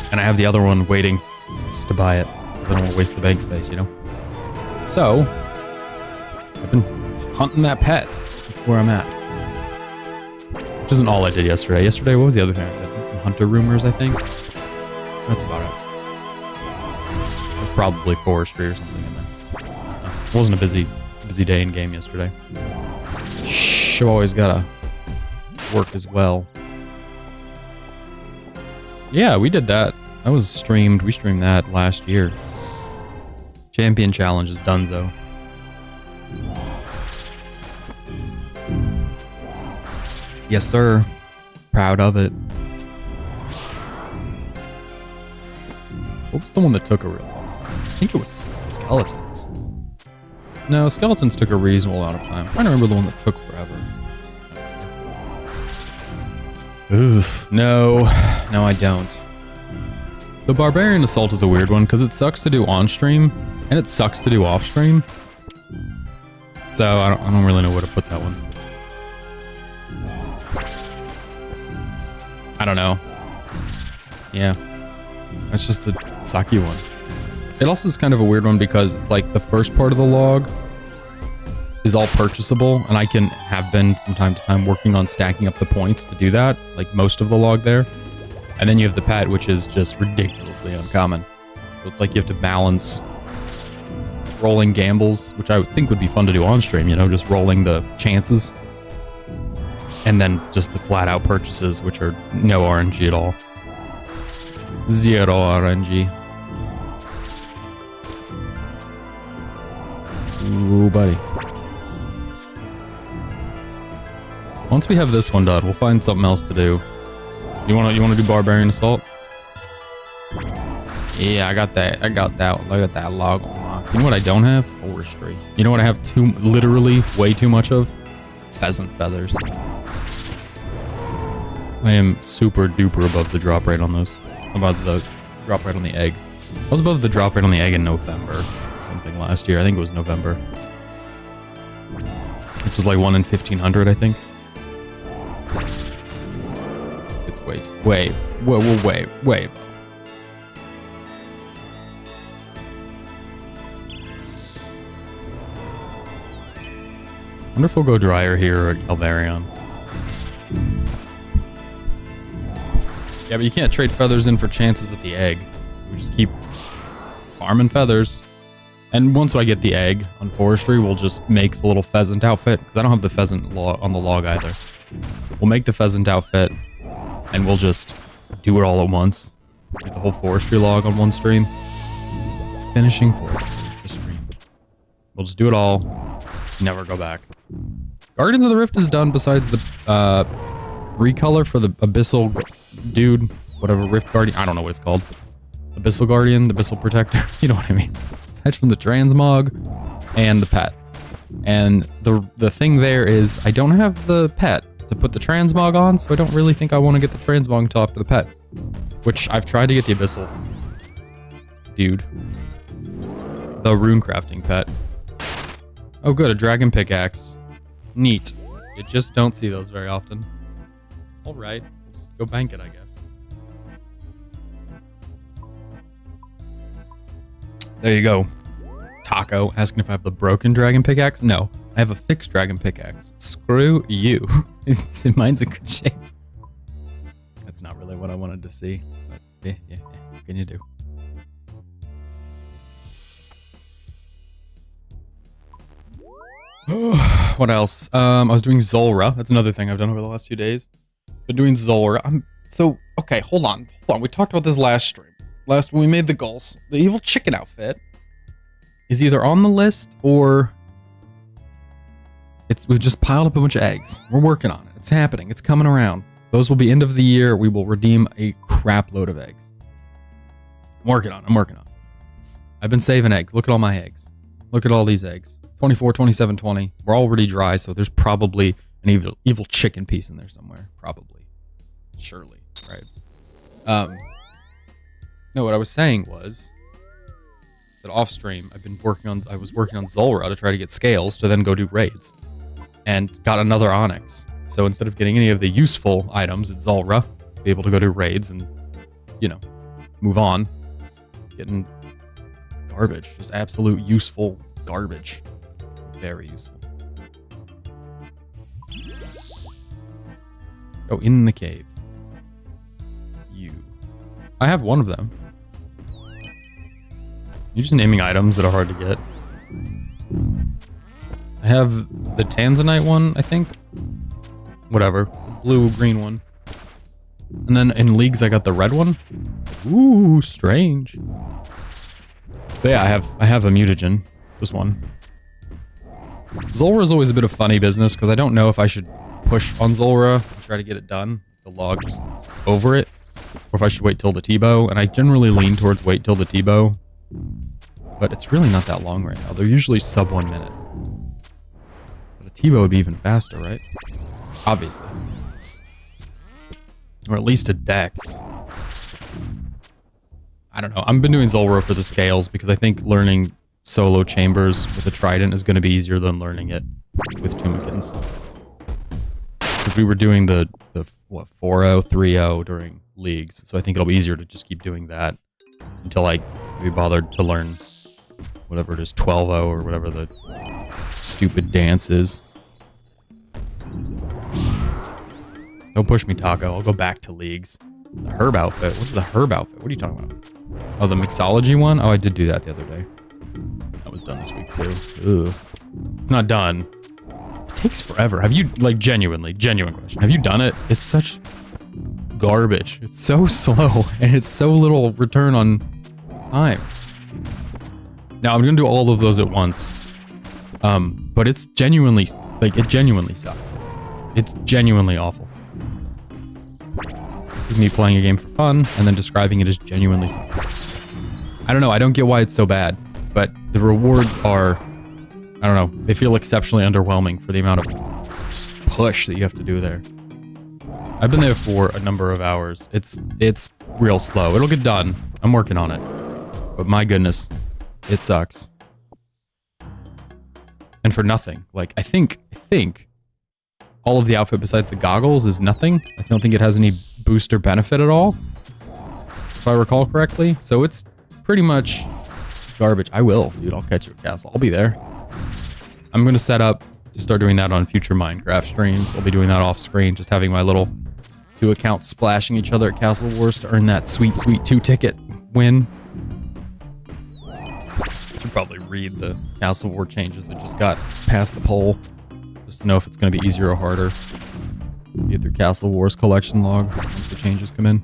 And I have the other one waiting just to buy it. Because I don't want to waste the bank space, you know? So, I've been hunting that pet. That's where I'm at. Which isn't all I did yesterday. Yesterday, what was the other thing I did? Some hunter rumors, I think. That's about it. It was probably forestry or something in there. It wasn't a busy day in game yesterday. Shh, I've always gotta work as well. Yeah, we did that. That was streamed. We streamed that last year. Champion Challenge is donezo. Yes, sir. Proud of it. What was the one that took a real long time? I think it was Skeletons. No, Skeletons took a reasonable amount of time. I'm trying to remember the one that took forever. Oof. No, I don't. So Barbarian Assault is a weird one because it sucks to do on stream and it sucks to do off stream. So I don't really know where to put that one. I don't know. Yeah, that's just the sucky one. It also is kind of a weird one because it's like the first part of the log is all purchasable, and I have been from time to time working on stacking up the points to do that, like most of the log there. And then you have the pet, which is just ridiculously uncommon. So it's like you have to balance rolling gambles, which I would think would be fun to do on stream, you know, just rolling the chances. And then just the flat out purchases, which are no RNG at all. Zero RNG. Ooh, buddy. Once we have this one done, we'll find something else to do. You wanna do Barbarian Assault? Yeah, I got that. Look at that log unlocked. You know what I don't have? Forestry. You know what I have literally way too much of? Pheasant feathers. I am super duper above the drop rate on those. Above the drop rate on the egg. I was above the drop rate on the egg in November. Something last year. I think it was November. Which was like 1 in 1,500, I think. It's way. I wonder if we'll go dryer here or Calvarion. Yeah, but you can't trade feathers in for chances at the egg. So we just keep farming feathers. And once I get the egg on forestry, we'll just make the little pheasant outfit. Because I don't have the pheasant on the log either. We'll make the pheasant outfit. And we'll just do it all at once. Get the whole forestry log on one stream. Finishing forestry the stream. We'll just do it all. Never go back. Guardians of the Rift is done besides the recolor for the Abyssal dude. Whatever, Rift Guardian. I don't know what it's called. Abyssal Guardian, the Abyssal Protector. You know what I mean. Aside from the transmog and the pet. And the thing there is I don't have the pet to put the transmog on, so I don't really think I want to get the transmog until after the pet. Which I've tried to get the Abyssal dude. The rune crafting pet. Oh good, a dragon pickaxe. Neat. You just don't see those very often. Alright, we'll just go bank it, I guess. There you go. Taco asking if I have the broken dragon pickaxe. No, I have a fixed dragon pickaxe. Screw you. Mine's in good shape. That's not really what I wanted to see. But yeah. What can you do? What else? I was doing Zulrah. That's another thing I've done over the last few days. Been doing Zulrah. Okay, hold on. We talked about this last stream. When we made the goals. The evil chicken outfit is either on the list or we've just piled up a bunch of eggs. We're working on it. It's happening. It's coming around. Those will be end of the year. We will redeem a crap load of eggs. I'm working on it. I've been saving eggs. Look at all my eggs. Look at all these eggs. 24, 27, 20. We're already dry, so there's probably an evil chicken piece in there somewhere. Probably. Surely. Right. No, what I was saying was that off stream, I was working on Zulrah to try to get scales to then go do raids. And got another Onyx. So instead of getting any of the useful items at Zulrah, be able to go do raids and, you know, move on. Getting garbage. Just absolute useful garbage. Very useful. Oh, in the cave. You. I have one of them. You're just naming items that are hard to get. I have the Tanzanite one, I think. Whatever. The blue-green one. And then in leagues, I got the red one. Ooh, strange. But yeah, I have a mutagen. This one. Zulrah is always a bit of funny business because I don't know if I should push on Zulrah and try to get it done. The log just over it. Or if I should wait till the T-bow. And I generally lean towards wait till the T-bow. But it's really not that long right now. They're usually sub 1 minute. But a T-bow would be even faster, right? Obviously. Or at least a Dex. I don't know. I've been doing Zulrah for the scales because I think learning solo chambers with a trident is going to be easier than learning it with Tumikins. Because we were doing the what, 4-0, 3-0 during leagues. So I think it'll be easier to just keep doing that until I be bothered to learn whatever it is, 12-0 or whatever the stupid dance is. Don't push me, Taco. I'll go back to leagues. The herb outfit. What's the herb outfit? What are you talking about? Oh, the mixology one? Oh, I did do that the other day. That was done this week, too. Ugh. It's not done. It takes forever. Have you, like, genuine question. Have you done it? It's such garbage. It's so slow, and it's so little return on time. Now, I'm going to do all of those at once. But it's genuinely, like, it genuinely sucks. It's genuinely awful. This is me playing a game for fun, and then describing it as genuinely sucks. I don't know, I don't get why it's so bad, but the rewards are, I don't know, they feel exceptionally underwhelming for the amount of push that you have to do there. I've been there for a number of hours. It's real slow. It'll get done. I'm working on it. But my goodness, it sucks. And for nothing. Like, I think all of the outfit besides the goggles is nothing. I don't think it has any booster benefit at all, if I recall correctly. So it's pretty much garbage. I will, dude. I'll catch you at Castle. I'll be there. I'm going to set up to start doing that on future Minecraft streams. I'll be doing that off screen, just having my little 2 accounts splashing each other at Castle Wars to earn that sweet, sweet 2-ticket win. I should probably read the Castle War changes that just got past the poll, just to know if it's going to be easier or harder. Get through Castle Wars collection log once the changes come in.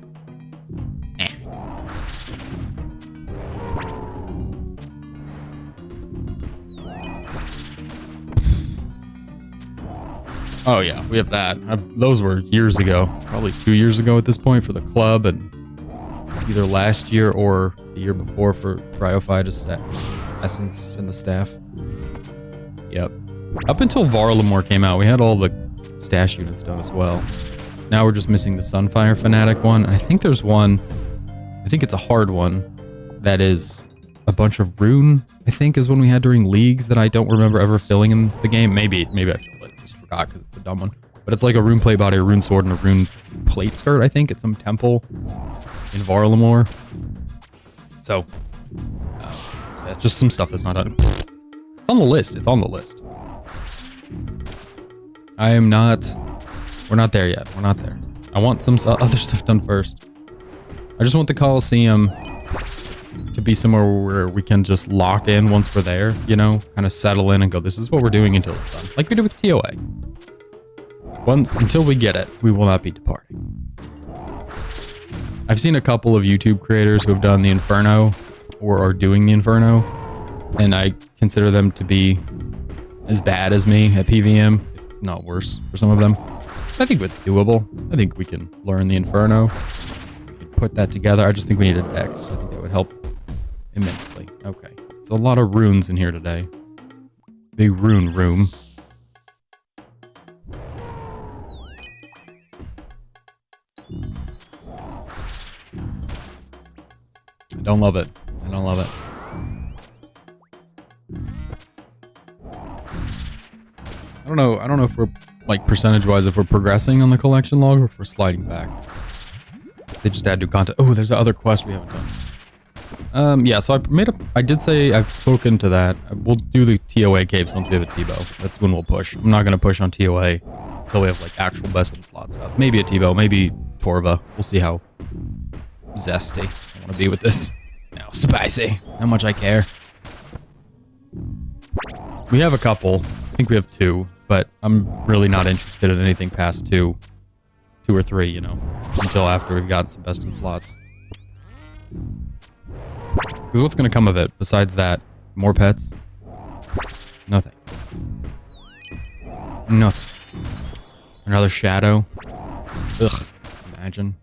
Oh yeah, we have that. Those were years ago, probably 2 years ago at this point for the club, and either last year or the year before for Cryophytus Essence and the staff. Yep. Up until Varlamore came out, we had all the stash units done as well. Now we're just missing the Sunfire Fanatic one. I think there's one, I think it's a hard one, that is a bunch of rune, I think is one we had during leagues that I don't remember ever filling in the game. Maybe I filled it. I just forgot because it's a dumb one. But it's like a rune plate body, a rune sword, and a rune plate skirt, I think, at some temple in Varlamore. So, it's just some stuff that's not done. It's on the list. It's on the list. We're not there yet. We're not there. I want some other stuff done first. I just want the Coliseum to be somewhere where we can just lock in once we're there, you know, kind of settle in and go, this is what we're doing until it's done. Like we did with TOA. Until we get it, we will not be departing. I've seen a couple of YouTube creators who have done the Inferno or are doing the Inferno, and I consider them to be as bad as me at PVM, if not worse for some of them. I think it's doable. I think we can learn the Inferno. We can put that together. I just think we need a Dex. I think that would help immensely. Okay. It's a lot of runes in here today. Big rune room. I don't love it. I don't love it. I don't know if we're, like, percentage-wise, if we're progressing on the collection log or if we're sliding back. They just add new content. Oh, there's other quest we haven't done. Yeah, so I did say I've spoken to that. We'll do the TOA caves once we have a T-bow. That's when we'll push. I'm not going to push on TOA until we have like actual best in slot stuff. Maybe a T-Bow, maybe Torva. We'll see how zesty I want to be with this. No, spicy. How much I care. We have a couple. I think we have 2, but I'm really not interested in anything past 2 or 3, you know, until after we've gotten some best in slots. Because what's going to come of it besides that? More pets? Nothing. Nothing. Another shadow? Ugh. Imagine.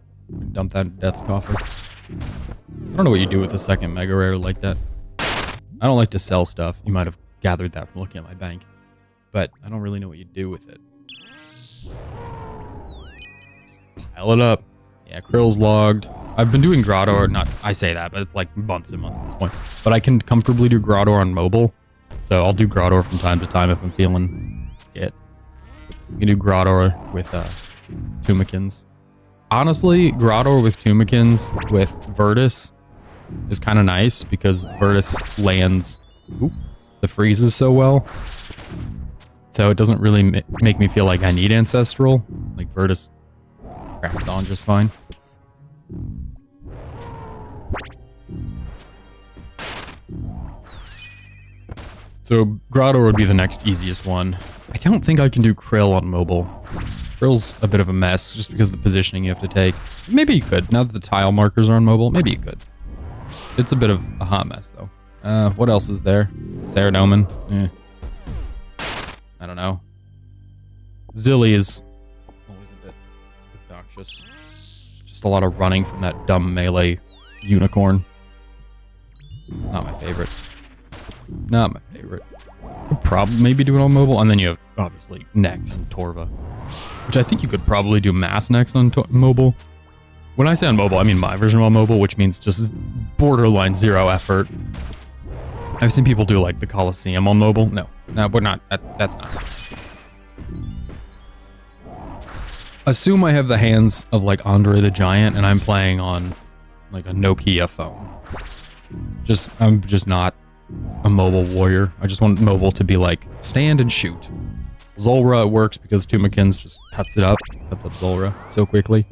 Dump that in Death's Coffer. I don't know what you do with a second mega rare like that. I don't like to sell stuff. You might have gathered that from looking at my bank. But I don't really know what you do with it. Just pile it up. Yeah, Krill's logged. I've been doing Grotto, not, I say that, but it's like months and months at this point. But I can comfortably do Grotto on mobile. So I'll do Grotto from time to time if I'm feeling it. You can do Grotto with Tumikins. Honestly, Grotto with Tumikins with Virtus is kind of nice because Virtus lands the freezes so well. So it doesn't really make me feel like I need Ancestral. Like Virtus cracks on just fine. So Grotto would be the next easiest one. I don't think I can do Krill on mobile. Krill's a bit of a mess just because of the positioning you have to take. Maybe you could. Now that the tile markers are on mobile, maybe you could. It's a bit of a hot mess though. What else is there? Saradomin? I don't know. Zilly is always a bit obnoxious. Just a lot of running from that dumb melee unicorn. Not my favorite. Not my favorite. Could probably maybe do it on mobile. And then you have, obviously, Nex and Torva. Which I think you could probably do mass Nex on mobile. When I say on mobile, I mean my version on mobile, which means just borderline 0 effort. I've seen people do, like, the Coliseum on mobile. No, but not. That's not. Assume I have the hands of, like, Andre the Giant, and I'm playing on, like, a Nokia phone. I'm just not a mobile warrior. I just want mobile to be like, stand and shoot. Zulrah works because Tumikins just cuts up Zulrah so quickly.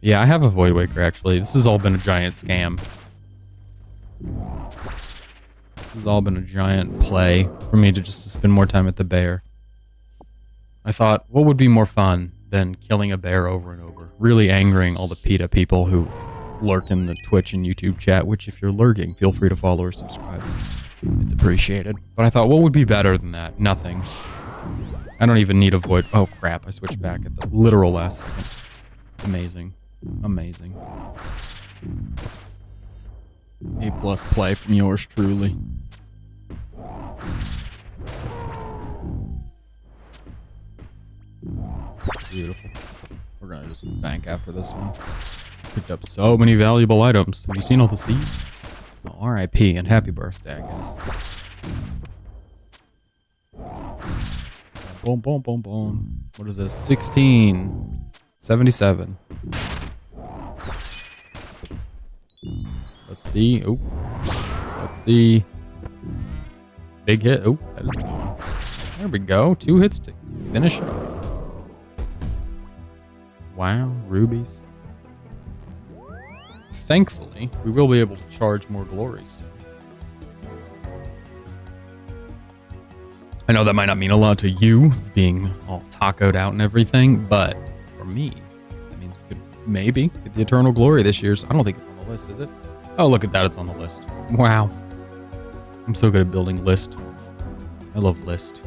Yeah, I have a Void Waker actually. This has all been a giant scam. This has all been a giant play for me to spend more time at the bear. I thought, what would be more fun than killing a bear over and over? Really angering all the PETA people who lurk in the Twitch and YouTube chat, which if you're lurking, feel free to follow or subscribe. It's appreciated. But I thought, what would be better than that? Nothing. I don't even need a void. Oh crap, I switched back at the literal last second. Amazing. Amazing. A+ play from yours truly. Beautiful. We're gonna just bank after this one. Picked up so many valuable items. Have you seen all the seeds? Oh, RIP and happy birthday, I guess. Boom, boom, boom, boom. What is this? 1677. Let's see. Oh, let's see. Big hit. Oh, that is a good one. There we go. 2 hits to finish it off. Wow, rubies. Thankfully, we will be able to charge more glories. I know that might not mean a lot to you, being all tacoed out and everything, but for me, that means we could maybe get the Eternal Glory this year's. I don't think it's on the list, is it? Oh, look at that, it's on the list. Wow. I'm so good at building list. I love list.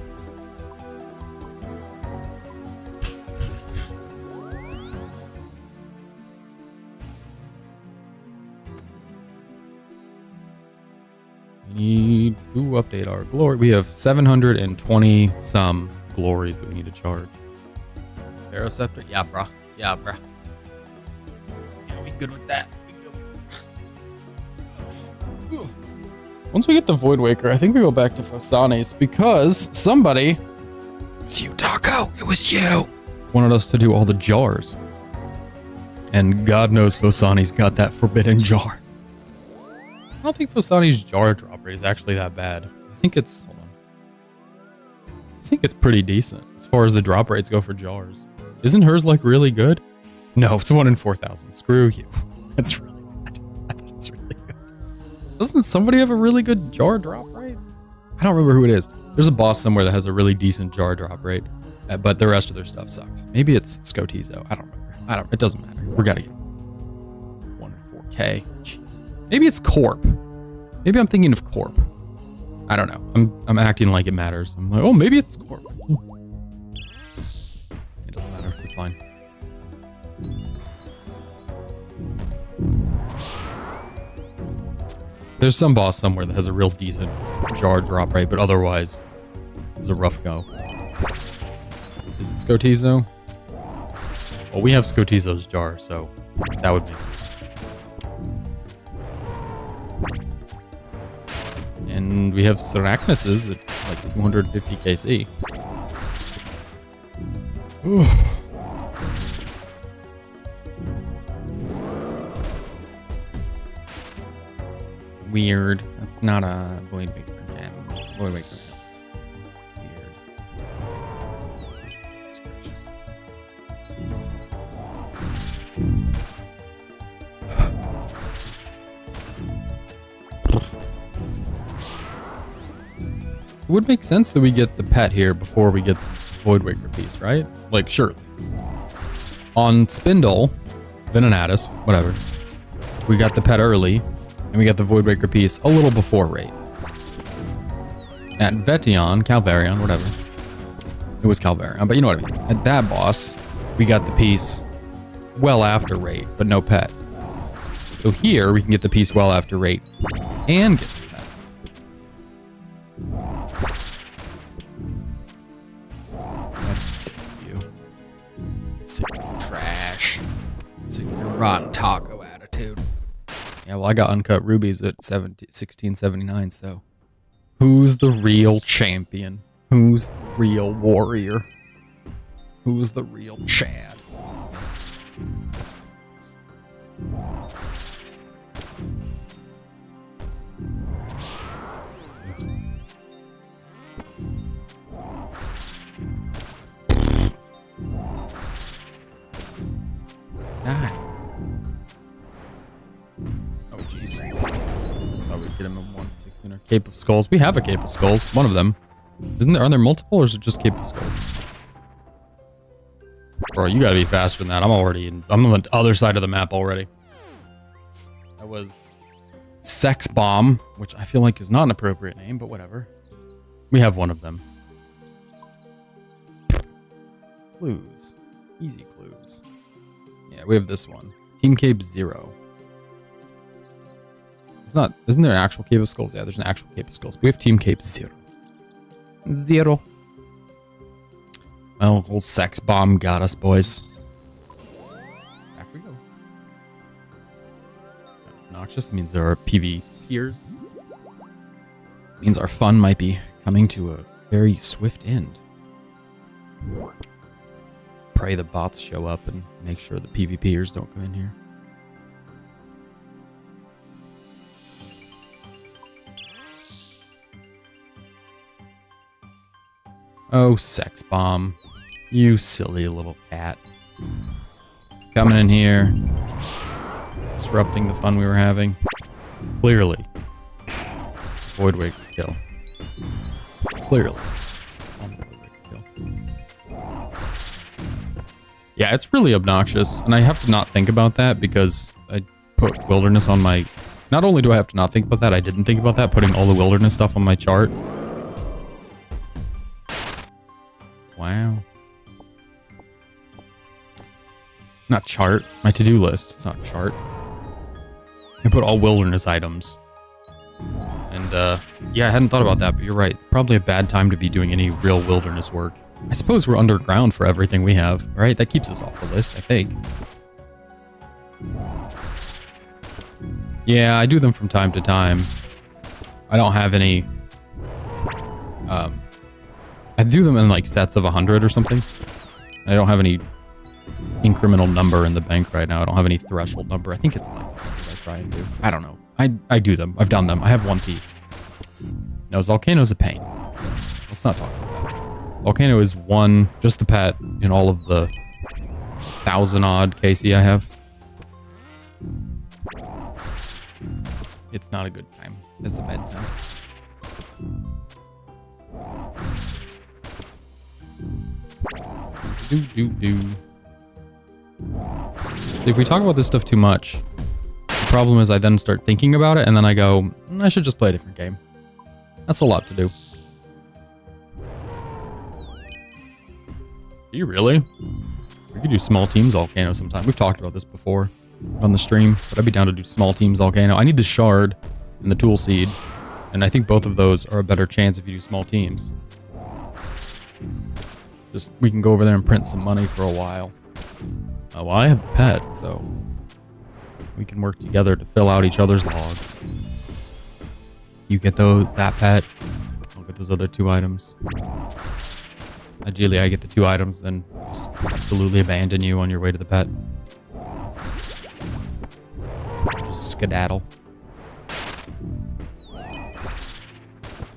Need to update our glory. We have 720 some glories that we need to charge. Baroscepter? Yeah, bruh. Yeah, bruh. Yeah, we good with that. We good. Once we get the Void Waker, I think we go back to Fosanes because somebody... It was you, Taco. It was you. Wanted us to do all the jars. And God knows Fosanes got that forbidden jar. I don't think Fosane's jar drop rate is actually that bad. I think it's... Hold on. I think it's pretty decent as far as the drop rates go for jars. Isn't hers like really good? No, it's 1 in 4,000. Screw you. That's really bad. That's really good. Doesn't somebody have a really good jar drop rate? I don't remember who it is. There's a boss somewhere that has a really decent jar drop rate, but the rest of their stuff sucks. Maybe it's Scotizo. I don't remember. It doesn't matter. We gotta get 1 in 4K. Jeez. Maybe it's Corp. Maybe I'm thinking of Corp. I don't know. I'm acting like it matters. I'm like, oh, maybe it's Corp. It doesn't matter. It's fine. There's some boss somewhere that has a real decent jar drop rate, but otherwise is a rough go. Is it Scotizo? Well, we have Scotizo's jar, so that would make sense. And we have Serachnus's at like 250 KC. Weird. That's not a Void Waker gem. Void Waker gem. Weird. Scratches. It would make sense that we get the pet here before we get the Void Waker piece, right? Like, surely. On Spindle, Venenatus, whatever, we got the pet early, and we got the Void Waker piece a little before raid. At Vetion, Calvarion, whatever. It was Calvarion, but you know what I mean. At that boss, we got the piece well after raid, but no pet. So here, we can get the piece well after raid and get the pet. That's sick of you. Sick of your trash. Sick of your rotten taco attitude. Yeah, well, I got uncut rubies at 1679, so who's the real champion? Who's the real warrior? Who's the real Chad? Die. Oh, jeez. Thought we'd get him in 1/16 Cape of Skulls. We have a Cape of Skulls. One of them. Isn't there? Are there multiple, or is it just Cape of Skulls? Bro, you gotta be faster than that. I'm on the other side of the map already. That was Sex Bomb, which I feel like is not an appropriate name, but whatever. We have one of them. Clues. Easy clues. Yeah, we have this one. Team Cape 0. It's not... Isn't there an actual Cape of Skulls? Yeah, there's an actual Cape of Skulls. We have Team Cape 0. 0. Well, old Sex Bomb got us, boys. Back we go. Obnoxious means there are PvPers. Means our fun might be coming to a very swift end. Pray the bots show up and make sure the PvPers don't come in here. Oh, Sex Bomb. You silly little cat. Coming in here. Disrupting the fun we were having. Clearly. Void Waker kill. Clearly. Yeah, it's really obnoxious, and I have to not think about that because I put wilderness on my... Not only do I have to not think about that, I didn't think about that, putting all the wilderness stuff on my chart. Wow. Not chart, my to-do list. It's not chart. I put all wilderness items. And, yeah, I hadn't thought about that, but you're right. It's probably a bad time to be doing any real wilderness work. I suppose we're underground for everything we have, right? That keeps us off the list, I think. Yeah, I do them from time to time. I don't have any... I do them in, like, sets of 100 or something. I don't have any incremental number in the bank right now. I don't have any threshold number. I think it's, like, what I try and do. I don't know. I do them. I've done them. I have one piece. No, Volcano's a pain. So let's not talk about that. Volcano is one, just the pet, in all of the 1,000-odd KC I have. It's not a good time. It's a bad time. So if we talk about this stuff too much, the problem is I then start thinking about it, and then I go, I should just play a different game. That's a lot to do. Do you really? We could do small teams Volcano sometime. We've talked about this before on the stream, but I'd be down to do small teams Volcano. I need the shard and the tool seed, and I think both of those are a better chance if you do small teams. Just, we can go over there and print some money for a while. Well, I have a pet, so we can work together to fill out each other's logs. You get that pet, I'll get those other 2 items. Ideally, I get the 2 items, then just absolutely abandon you on your way to the pet. Just skedaddle.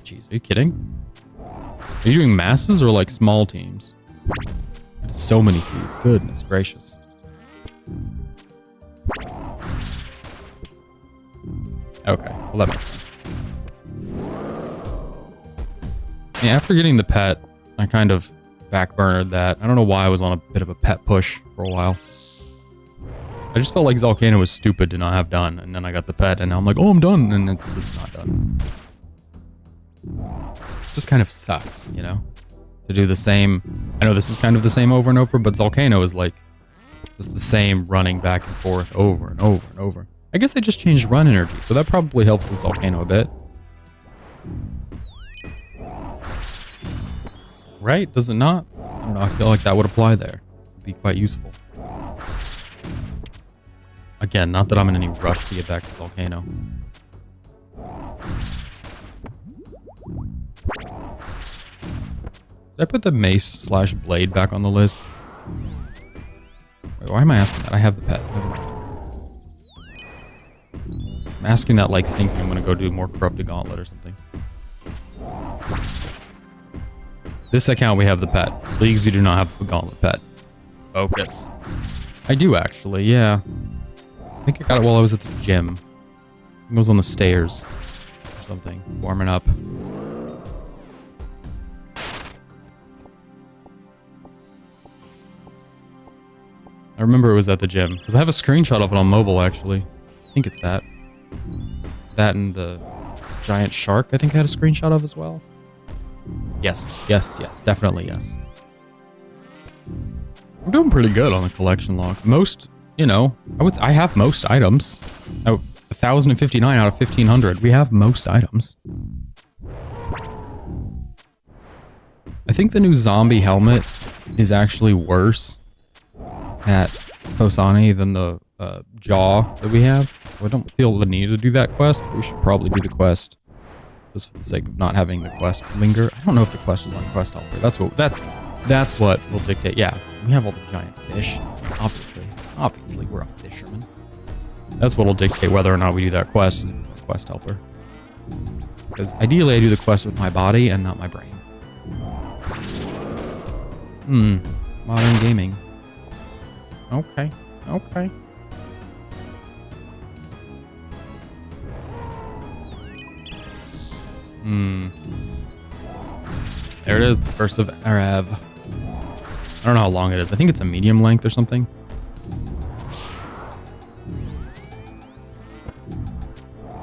Jeez, are you kidding? Are you doing masses or like small teams? So many seeds. Goodness gracious. Okay, well that makes sense. Yeah, after getting the pet, I kind of backburnered that. I don't know why I was on a bit of a pet push for a while. I just felt like Volcano was stupid to not have done, and then I got the pet, and now I'm like, oh, I'm done, and it's just not done. It just kind of sucks, you know? To do the same... I know this is kind of the same over and over, but Volcano is like just the same running back and forth over and over and over. I guess they just changed run energy, so that probably helps the Volcano a bit. Right? Does it not? I don't know, I feel like that would apply there. It'd be quite useful. Again, not that I'm in any rush to get back to Volcano. Did I put the mace/blade back on the list? Wait, why am I asking that? I have the pet. Never mind. I'm asking that like thinking I'm gonna go do more Corrupted Gauntlet or something. This account we have the pet. Leagues we do not have the Gauntlet pet. Focus. I do actually, yeah. I think I got it while I was at the gym. I think it was on the stairs or something, warming up. I remember it was at the gym, because I have a screenshot of it on mobile, actually. I think it's that. That and the giant shark, I think I had a screenshot of as well. Yes, yes, yes, definitely yes. I'm doing pretty good on the collection log. Most, you know, I have most items. 1,059 out of 1,500. We have most items. I think the new zombie helmet is actually worse at Fosani than the jaw that we have. So I don't feel the need to do that quest. We should probably do the quest just for the sake of not having the quest linger. I don't know if the quest is on Quest Helper. That's what will dictate. Yeah, we have all the giant fish. Obviously, we're a fisherman. That's what will dictate whether or not we do that quest, if it's on Quest Helper. Because ideally, I do the quest with my body and not my brain. Modern gaming. Okay, okay. There it is, the first of Arav. I don't know how long it is. I think it's a medium length or something.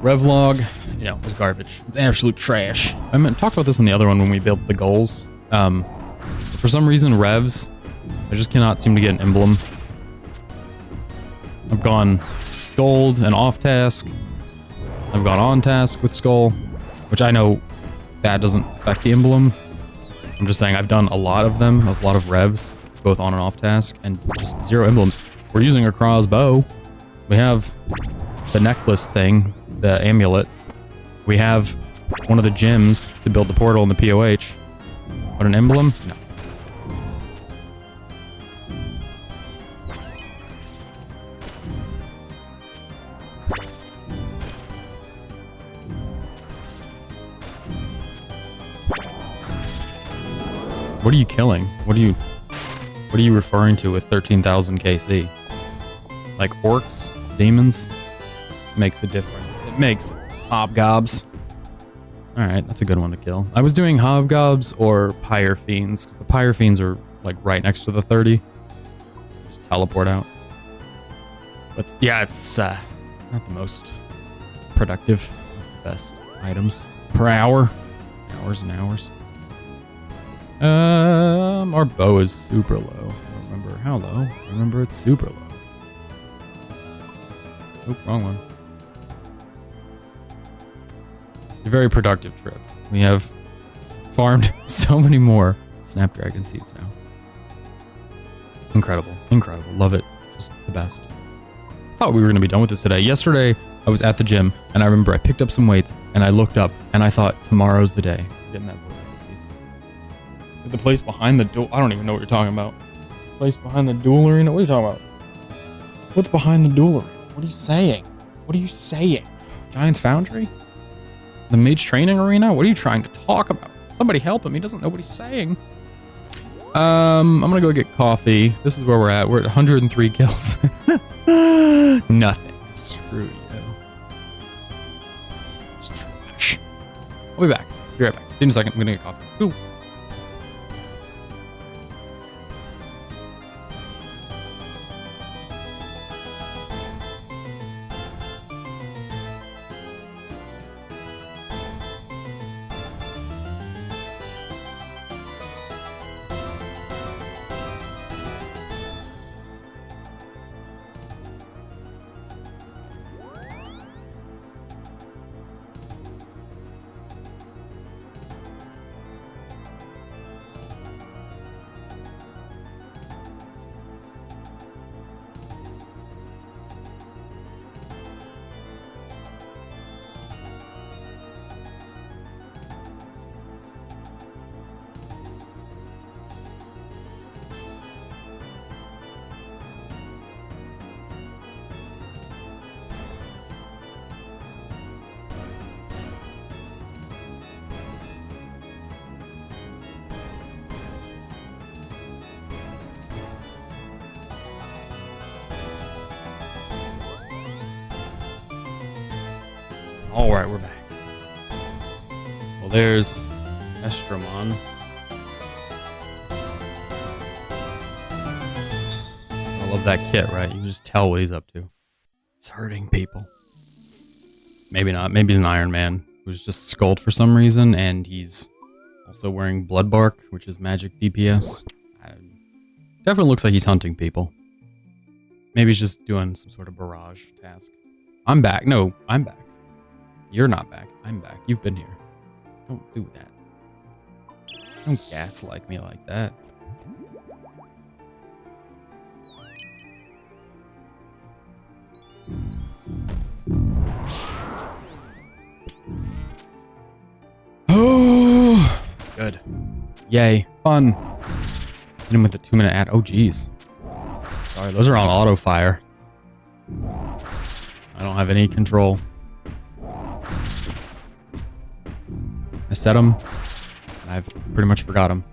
Revlog, you know, was garbage. It's absolute trash. I meant to talk about this on the other one when we built the goals. For some reason, Revs, I just cannot seem to get an emblem. I've gone Scold and off task. I've gone on task with Skull, which I know that doesn't affect the emblem. I'm just saying I've done a lot of them, a lot of revs, both on and off task, and just 0 emblems. We're using a crossbow. We have the necklace thing, the amulet. We have one of the gems to build the portal in the POH. But an emblem? No. What are you killing? What are you referring to with 13,000 KC? Like orcs, demons? Makes a difference. It makes hobgobs. Alright, that's a good one to kill. I was doing hobgobs or pyre fiends, because the pyre fiends are like right next to the 30. Just teleport out. But yeah, it's not the most productive, best items per hour. Hours and hours. Our bow is super low. I don't remember how low. I remember it's super low. Oop, wrong one. A very productive trip. We have farmed so many more Snapdragon seeds now. Incredible. Incredible. Love it. Just the best. I thought we were going to be done with this today. Yesterday, I was at the gym, and I remember I picked up some weights, and I looked up, and I thought, tomorrow's the day. Getting that book, please. The place behind the duel... I don't even know what you're talking about. Place behind the duel arena? What are you talking about? What's behind the duel arena? What are you saying? What are you saying? Giant's Foundry? The Mage Training Arena? What are you trying to talk about? Somebody help him. He doesn't know what he's saying. I'm gonna go get coffee. This is where we're at. We're at 103 kills. Nothing. Screw you. It's trash. I'll be back. Be right back. See you in a second. I'm gonna get coffee. Ooh. Alright, we're back. Well, there's Estromon. I love that kit, right? You can just tell what he's up to. He's hurting people. Maybe not. Maybe he's an Iron Man who's just skulled for some reason, and he's also wearing Blood Bark, which is magic DPS. Definitely looks like he's hunting people. Maybe he's just doing some sort of barrage task. I'm back. No, I'm back. You're not back. I'm back. You've been here. Don't do that. Don't gaslight me like that. Oh, good. Yay. Fun. Hit him with the 2-minute ad. Oh, geez. Sorry, those are on auto fire. I don't have any control. I set him. I've pretty much forgot him.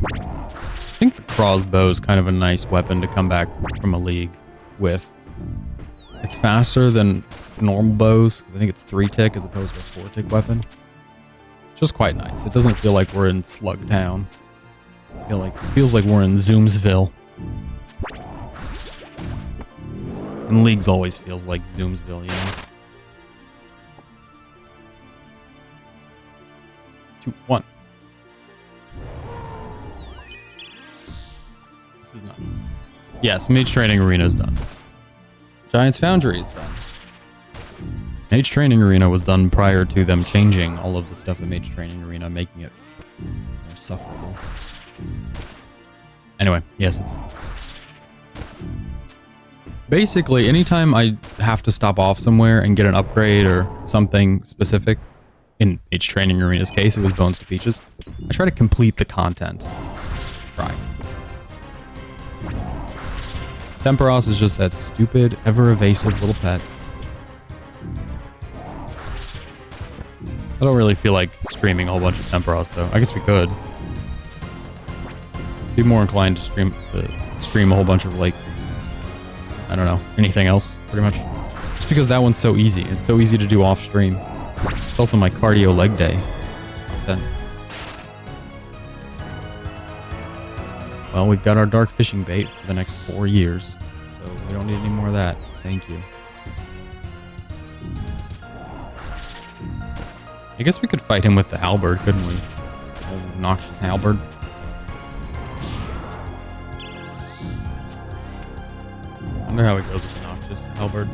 I think the crossbow is kind of a nice weapon to come back from a league with. It's faster than normal bows, because I think it's 3-tick as opposed to a 4-tick weapon. Just quite nice. It doesn't feel like we're in Slug Town. It feels like we're in Zoomsville. And Leagues always feels like Zoomsville, you know? 2, 1. This is not... Yes, Mage Training Arena is done. Giant's Foundry is done. Mage Training Arena was done prior to them changing all of the stuff in Mage Training Arena, making it more sufferable. Anyway, yes, it's done. Basically, anytime I have to stop off somewhere and get an upgrade or something specific, in Mage Training Arena's case, it was Bones to Peaches, I try to complete the content. Try. Temperos is just that stupid, ever-evasive little pet. I don't really feel like streaming a whole bunch of Temperos, though. I guess we could. Be more inclined to stream a whole bunch of, like, I don't know, anything else, pretty much. Just because that one's so easy. It's so easy to do off-stream. It's also my cardio leg day. 10. Well, we've got our dark fishing bait for the next 4 years, so we don't need any more of that. Thank you. I guess we could fight him with the halberd, couldn't we? Old obnoxious halberd. I wonder how it goes with the obnoxious halberd.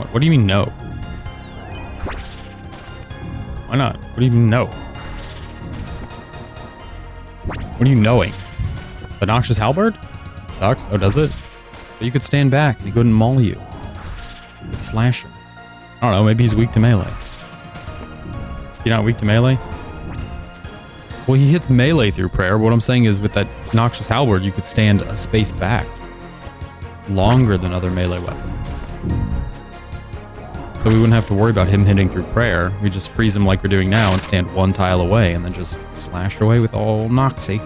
What do you mean no? Why not? What do you mean no? What are you knowing? The noxious halberd? It sucks. Oh, does it? But you could stand back and he couldn't maul you. With slasher. I don't know, maybe he's weak to melee. Is he not weak to melee? Well, he hits melee through prayer. What I'm saying is with that noxious halberd, you could stand a space back. It's longer than other melee weapons. So we wouldn't have to worry about him hitting through prayer. We just freeze him like we're doing now and stand one tile away and then just slash away with all Noxy.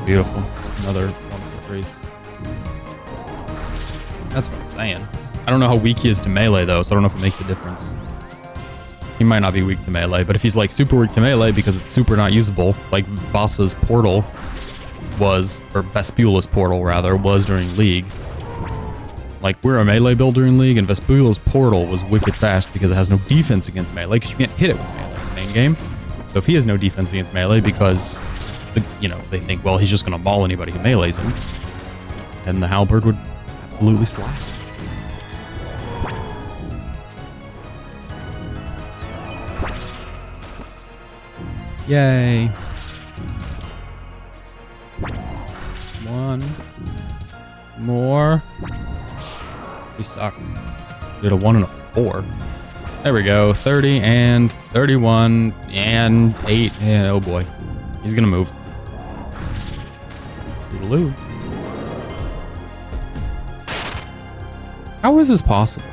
Beautiful. Another wonderful freeze. That's what I'm saying. I don't know how weak he is to melee though, so I don't know if it makes a difference. He might not be weak to melee, but if he's like super weak to melee because it's super not usable, like Vasa's portal was, or Vespula's portal rather, was during League. Like, we're a melee build during League, and Vespula's portal was wicked fast because it has no defense against melee, because you can't hit it with melee in the main game. So if he has no defense against melee because, you know, they think, well, he's just going to maul anybody who melees him, then the halberd would absolutely slap. Yay. One more. We suck. Did a 1 and a 4. There we go. 30 and 31 and 8. And oh boy. He's gonna move. Toodaloo. How is this possible?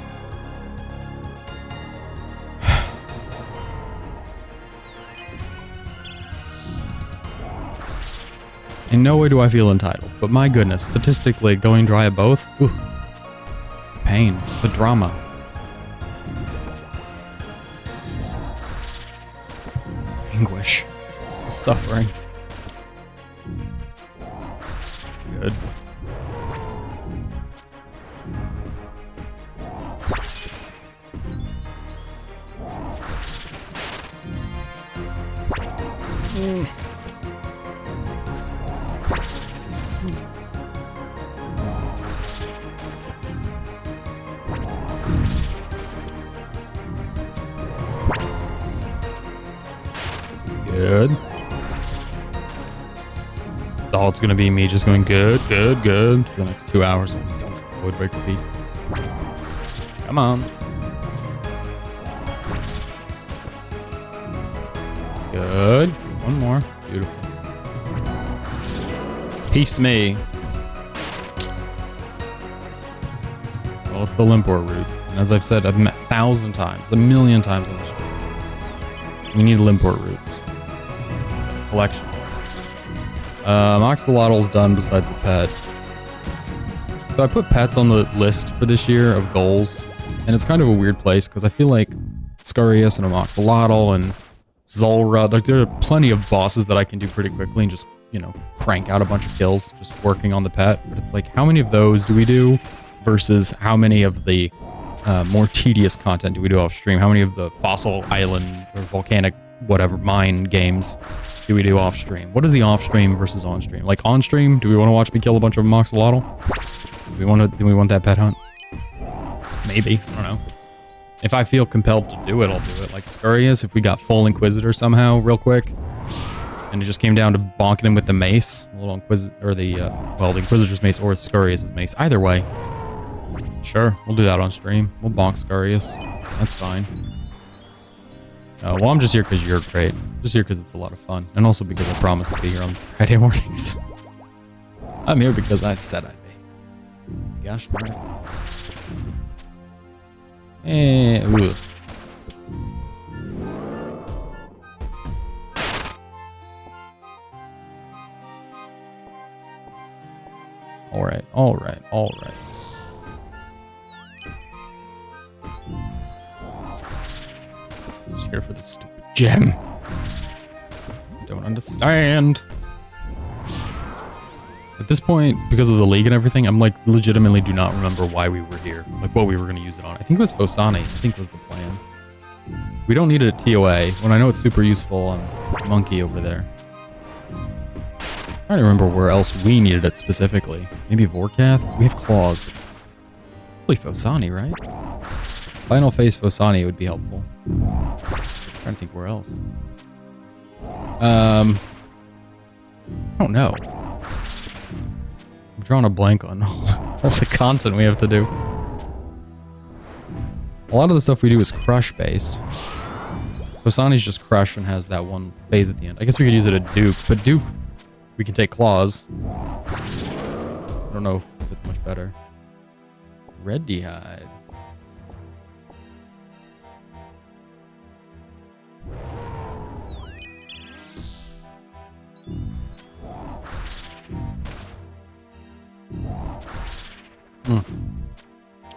In no way do I feel entitled, but my goodness, statistically, going dry at both? Ooh. The pain, the drama. Anguish. The suffering. Good. Good. So all it's gonna be me just going good, good, good for the next 2 hours when we don't get the Void Breaker piece. Come on. Good. One more. Beautiful. Peace me. Well, it's the Limpor roots. And as I've said, I've met 1,000 times, a million times on the stream. We need Limpor roots. Collection. Moxolotl's done besides the pet. So I put pets on the list for this year of goals, and it's kind of a weird place because I feel like Scarius and a Moxolotl and Zulra, like there are plenty of bosses that I can do pretty quickly and just, you know, crank out a bunch of kills just working on the pet. But it's like, how many of those do we do versus how many of the more tedious content do we do off stream? How many of the fossil island or volcanic whatever mine games do we do off stream? What is the off stream versus on stream? Like on stream, do we want to watch me kill a bunch of Moxolotl? Do we want that pet hunt? Maybe. I don't know. If I feel compelled to do it, I'll do it. Like Scarius, if we got full Inquisitor somehow real quick, and it just came down to bonking him with the mace, the little Inquisitor, or the, well, the Inquisitor's mace or Scarius's mace. Either way. Sure, we'll do that on stream. We'll bonk Scarius. That's fine. Well, I'm just here because you're great. Just here because it's a lot of fun. And also because I promised to be here on Friday mornings. I'm here because I said I'd be. Gosh darn it. Ugh. Alright, alright, alright. Just here for the stupid gem. I don't understand. At this point, because of the league and everything, I'm like legitimately do not remember why we were here. Like what we were going to use it on. I think it was Fosani, I think was the plan. We don't need it at TOA, when I know it's super useful on Monkey over there. I'm trying to remember where else we needed it specifically. Maybe Vorkath? We have claws. Probably Fosani, right? Final phase Fosani would be helpful. I'm trying to think where else. I don't know. I'm drawing a blank on all the content we have to do. A lot of the stuff we do is crush based. Fosani's just crush and has that one phase at the end. I guess we could use it at Duke, but Duke, we can take claws. I don't know if it's much better. Red D'hide.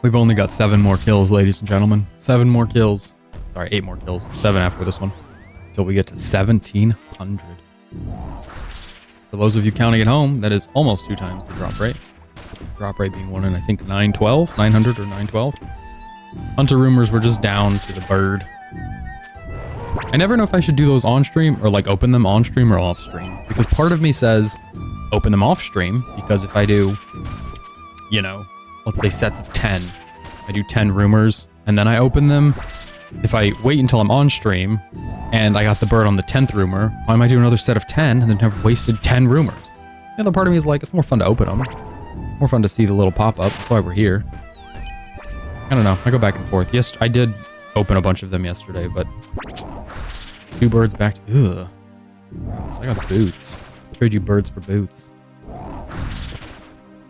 We've only got 7 more kills, ladies and gentlemen. 7 more kills. Sorry, 8 more kills. 7 after this one. Until we get to 1,700. For those of you counting at home, that is almost 2 times the drop rate. Drop rate being 1 in, I think, 912? 900 or 912? Hunter rumors were just down to the bird. I never know if I should do those on stream or like open them on stream or off stream. Because part of me says open them off stream. Because if I do, you know, let's say sets of 10. I do 10 rumors and then I open them. If I wait until I'm on stream and I got the bird on the 10th rumor, why might I do another set of 10 and then have wasted 10 rumors? The other part of me is like, it's more fun to open them. More fun to see the little pop-up. That's why we're here. I don't know. I go back and forth. Yes, I did open a bunch of them yesterday, but 2 birds back to... Ugh. Gross. I got boots. Trade you birds for boots.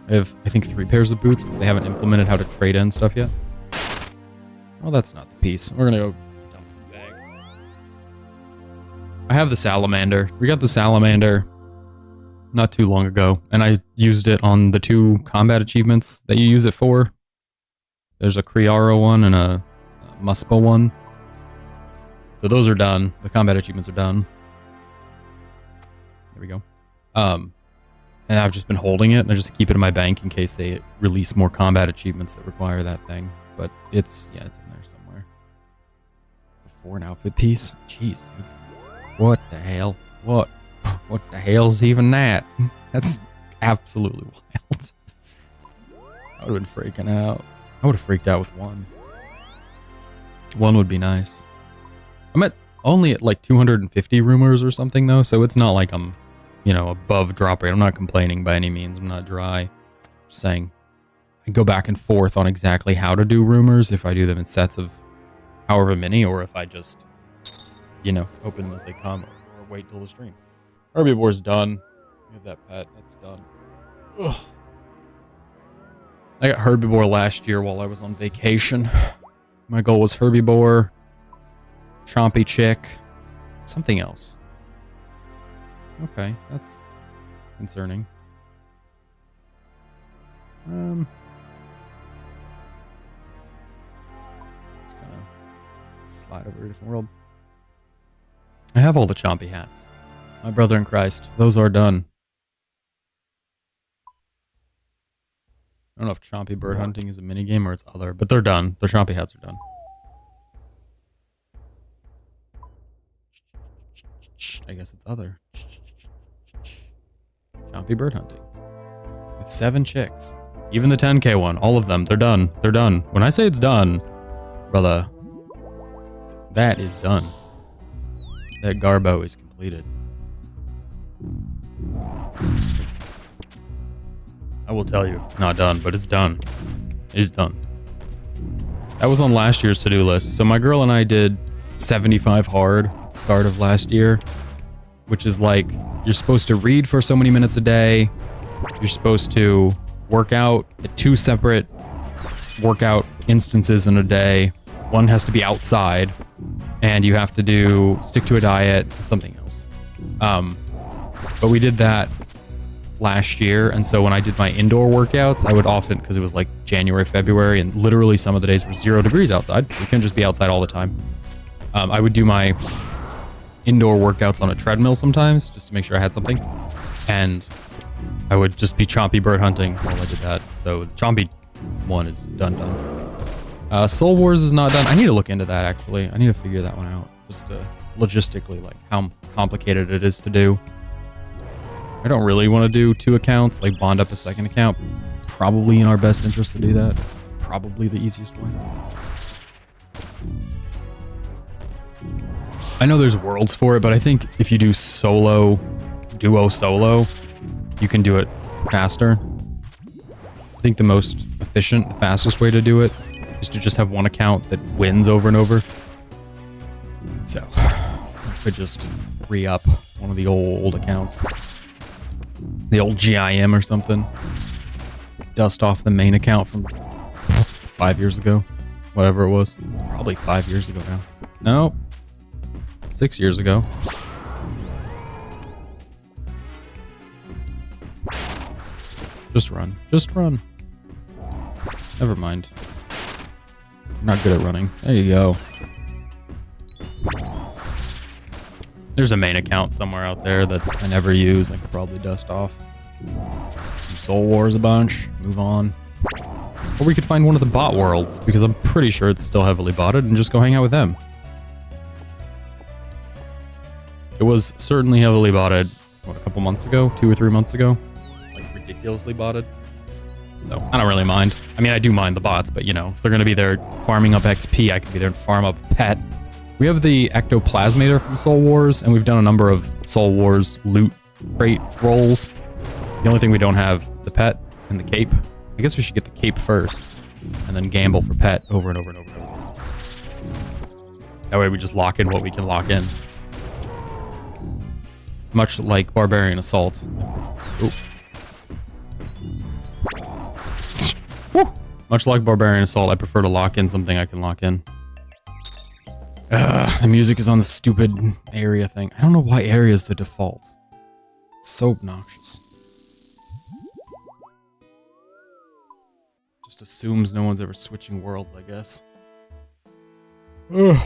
I have, I think, 3 pairs of boots because they haven't implemented how to trade in stuff yet. Well, that's not the piece. We're gonna go dump this bag. I have the salamander. We got the salamander not too long ago, and I used it on the 2 combat achievements that you use it for. There's a Kriara one and a Muspa one. So those are done. The combat achievements are done. There we go. And I've just been holding it, and I just keep it in my bank in case they release more combat achievements that require that thing. But it's, yeah, it's in there somewhere. For an outfit piece? Jeez, dude. What the hell? What the hell's even that? That's absolutely wild. I would have been freaking out. I would have freaked out with 1. 1 would be nice. I'm only at like 250 rumors or something though, so it's not like I'm, you know, above drop rate. I'm not complaining by any means. I'm not dry. Just saying, I go back and forth on exactly how to do rumors, if I do them in sets of however many, or if I just, you know, open them as they come, or wait till the stream. Herbivore's done. We have that pet. That's done. Ugh. I got Herbivore last year while I was on vacation. My goal was Herbivore, Chompy Chick, something else. Okay, that's concerning. Just gonna slide over to a different world. I have all the Chompy hats. My brother in Christ, those are done. I don't know if Chompy bird hunting is a minigame or it's other, but they're done. The Chompy hats are done. I guess it's other. Chompy bird hunting. With 7 chicks. Even the 10k one, all of them, they're done. They're done. When I say it's done, brother, that is done. That Garbo is completed. I will tell you, it's not done, but it's done. It is done. That was on last year's to-do list. So my girl and I did 75 hard at the start of last year, which is like you're supposed to read for so many minutes a day. You're supposed to work out at 2 separate workout instances in a day. One has to be outside, and you have to stick to a diet, something else. But we did that last year, and so when I did my indoor workouts, I would often, because it was like January, February, and literally some of the days were 0 degrees outside. You couldn't just be outside all the time. I would do my indoor workouts on a treadmill sometimes, just to make sure I had something. And I would just be chompy bird hunting while I did that. So the chompy one is done. Soul Wars is not done. I need to look into that, actually. I need to figure that one out. Just logistically, like how complicated it is to do. I don't really want to do 2 accounts, like bond up a second account. Probably in our best interest to do that. Probably the easiest way. I know there's worlds for it, but I think if you do duo solo, you can do it faster. I think the most efficient, the fastest way to do it is to just have one account that wins over and over. So, I could just re-up one of the old accounts. The old GIM or something. Dust off the main account from 5 years ago. Whatever it was. Probably 5 years ago now. No. 6 years ago. Just run. Just run. Never mind. I'm not good at running. There you go. There's a main account somewhere out there that I never use. I could probably dust off. Soul Wars a bunch. Move on. Or we could find one of the bot worlds, because I'm pretty sure it's still heavily botted, and just go hang out with them. It was certainly heavily botted, what, a couple months ago? 2 or 3 months ago? Like, ridiculously botted. So, I don't really mind. I mean, I do mind the bots, but, you know, if they're going to be there farming up XP, I can be there and farm up pet. We have the ectoplasmator from Soul Wars, and we've done a number of Soul Wars loot crate rolls. The only thing we don't have is the pet and the cape. I guess we should get the cape first, and then gamble for pet over and over and over and over. That way we just lock in what we can lock in. Much like Barbarian Assault. Ooh. Woo! Much like Barbarian Assault, I prefer to lock in something I can lock in. The music is on the stupid area thing. I don't know why area is the default. It's so obnoxious. Just assumes no one's ever switching worlds, I guess. Ugh.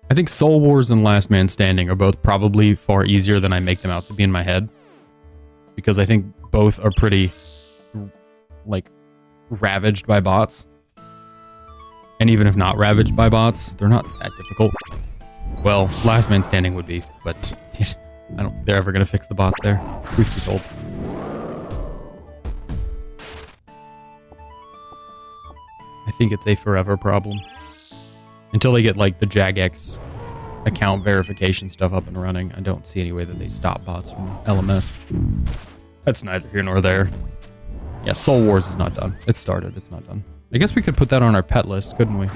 I think Soul Wars and Last Man Standing are both probably far easier than I make them out to be in my head. Because I think both are pretty, like, ravaged by bots. And even if not ravaged by bots, they're not that difficult. Well, Last Man Standing would be, but I don't think they're ever going to fix the bots there, truth be told. I think it's a forever problem. Until they get, like, the Jagex account verification stuff up and running, I don't see any way that they stop bots from LMS. That's neither here nor there. Yeah, Soul Wars is not done. It started, it's not done. I guess we could put that on our pet list, couldn't we?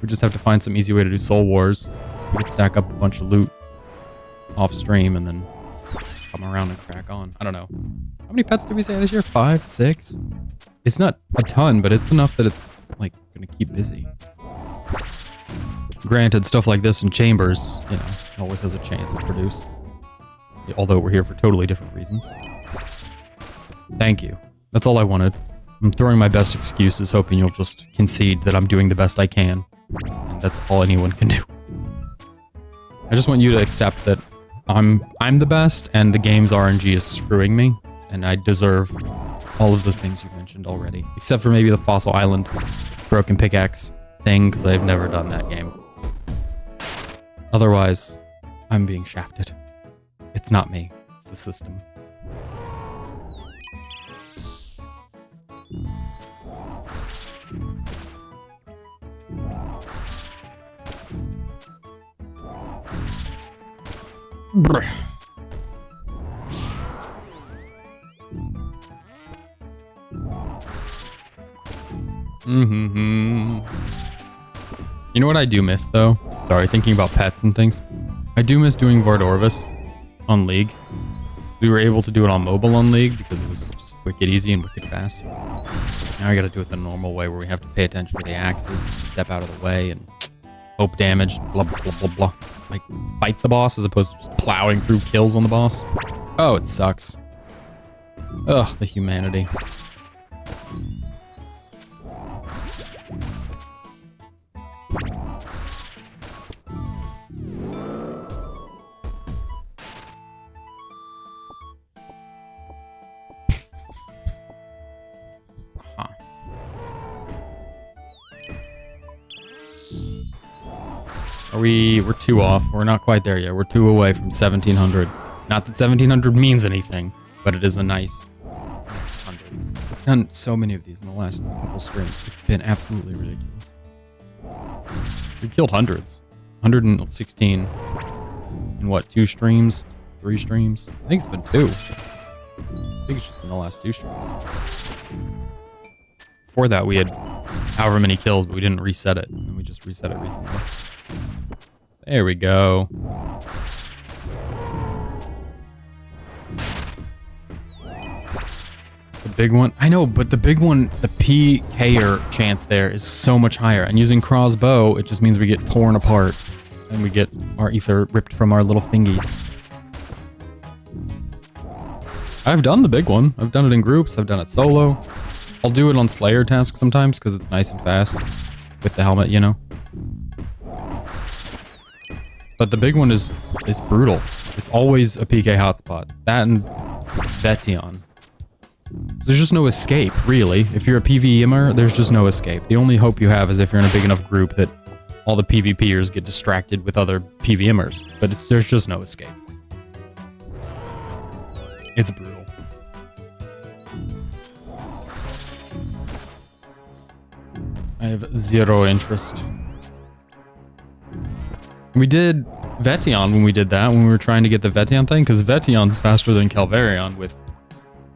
We just have to find some easy way to do Soul Wars. We could stack up a bunch of loot off stream and then come around and crack on. I don't know. How many pets did we say this year? 5? 6? It's not a ton, but it's enough that it's, like, gonna keep busy. Granted, stuff like this in chambers, you know, always has a chance to produce. Although we're here for totally different reasons. Thank you. That's all I wanted. I'm throwing my best excuses, hoping you'll just concede that I'm doing the best I can. And that's all anyone can do. I just want you to accept that I'm the best, and the game's RNG is screwing me, and I deserve all of those things you've mentioned already. Except for maybe the Fossil Island Broken Pickaxe thing, because I've never done that game. Otherwise, I'm being shafted. It's not me, it's the system. Brr. You know what I do miss, though? Sorry, thinking about pets and things. I do miss doing Vardorvis on League. We were able to do it on mobile on League because it was just wicked easy and wicked fast. Now I gotta do it the normal way where we have to pay attention to the axes, step out of the way, and hope damage, blah, blah, blah, blah, blah. Like, fight the boss as opposed to just plowing through kills on the boss. Oh, it sucks. Ugh, the humanity. Huh. We're 2 off. We're not quite there yet. We're 2 away from 1700. Not that 1700 means anything, but it is a nice 100. I've done so many of these in the last couple streams. It's been absolutely ridiculous. We killed hundreds. 116 in what, 2 streams? 3 streams? I think it's been 2. I think it's just been the last 2 streams. Before that, we had however many kills, but we didn't reset it. And we just reset it recently. There we go. The big one. I know, but the big one, the PKer chance there is so much higher. And using crossbow, it just means we get torn apart. And we get our ether ripped from our little fingies. I've done the big one. I've done it in groups. I've done it solo. I'll do it on Slayer tasks sometimes because it's nice and fast. With the helmet, you know. But the big one is brutal. It's always a PK hotspot. That and Vetion. There's just no escape, really. If you're a PvEmer, there's just no escape. The only hope you have is if you're in a big enough group that all the PvPers get distracted with other PvEmers. But there's just no escape. It's brutal. I have 0 interest. We did Vetion when we did that, when we were trying to get the Vetion thing, because Vetion's faster than Calvarion with...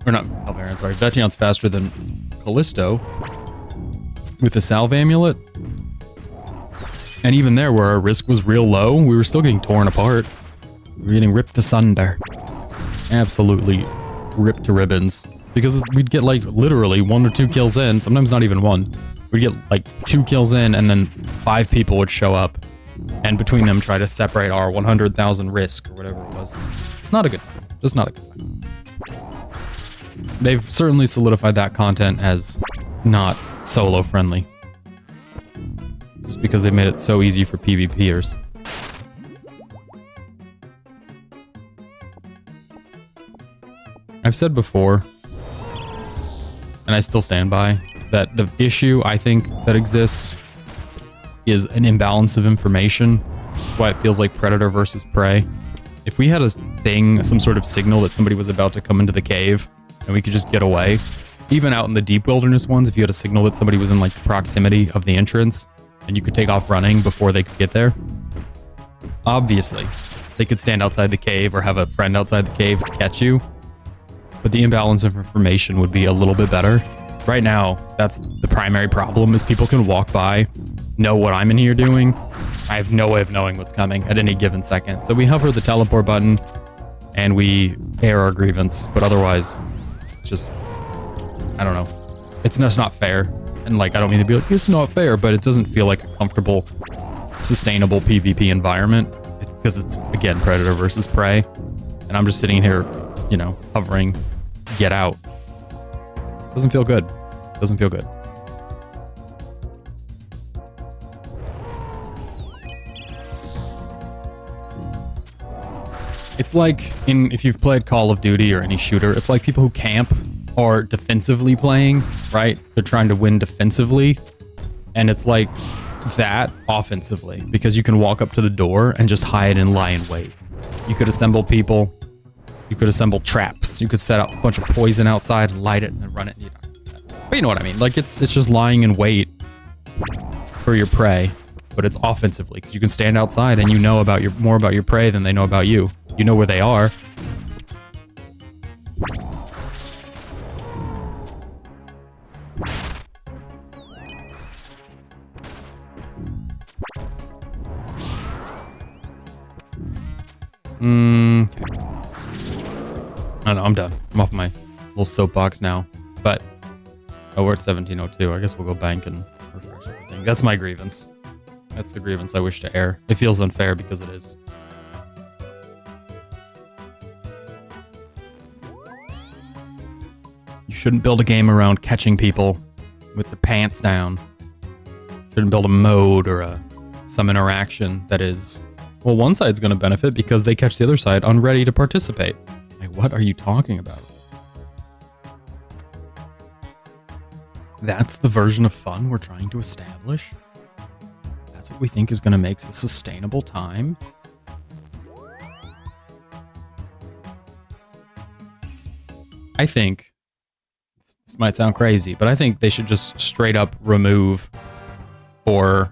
Or not Calvarion, sorry. Vetion's faster than Callisto with the Salve Amulet. And even there, where our risk was real low, we were still getting torn apart. We were getting ripped asunder. Absolutely ripped to ribbons. Because we'd get, like, literally 1 or 2 kills in, sometimes not even 1. We'd get, like, 2 kills in, and then 5 people would show up. And between them try to separate our 100,000 risk, or whatever it was. It's not a good time. Just not a good time. They've certainly solidified that content as not solo friendly. Just because they made it so easy for PvPers. I've said before, and I still stand by, that the issue I think that exists is an imbalance of information. That's why it feels like predator versus prey. If we had a thing, some sort of signal that somebody was about to come into the cave, and we could just get away, even out in the deep wilderness ones, if you had a signal that somebody was in like the proximity of the entrance, and you could take off running before they could get there, obviously, they could stand outside the cave or have a friend outside the cave to catch you, but the imbalance of information would be a little bit better. Right now, that's the primary problem, is people can walk by, know what I'm in here doing. I have no way of knowing what's coming at any given second. So we hover the teleport button and we air our grievance, but otherwise, it's just, I don't know. It's just not fair. And like, I don't mean to be like, it's not fair, but it doesn't feel like a comfortable, sustainable PvP environment. Because it's, again, predator versus prey. And I'm just sitting here, you know, hovering, get out. Doesn't feel good. Doesn't feel good. It's like if you've played Call of Duty or any shooter, it's like people who camp are defensively playing, right? They're trying to win defensively. And it's like that offensively, because you can walk up to the door and just hide and lie in wait. You could assemble people. You could assemble traps. You could set out a bunch of poison outside and light it and then run it. You know. But you know what I mean? Like, it's just lying in wait for your prey, but it's offensively, because you can stand outside and you know about more about your prey than they know about you. You know where they are. Okay. I don't know, I'm done. I'm off my little soapbox now. But, oh, we're at 1702. I guess we'll go bank and refresh everything. That's my grievance. That's the grievance I wish to air. It feels unfair because it is. You shouldn't build a game around catching people with their pants down. Shouldn't build a mode or some interaction that is, well, one side's going to benefit because they catch the other side unready to participate. Like, what are you talking about? That's the version of fun we're trying to establish? That's what we think is going to make a sustainable time? I think, this might sound crazy, but I think they should just straight up remove or,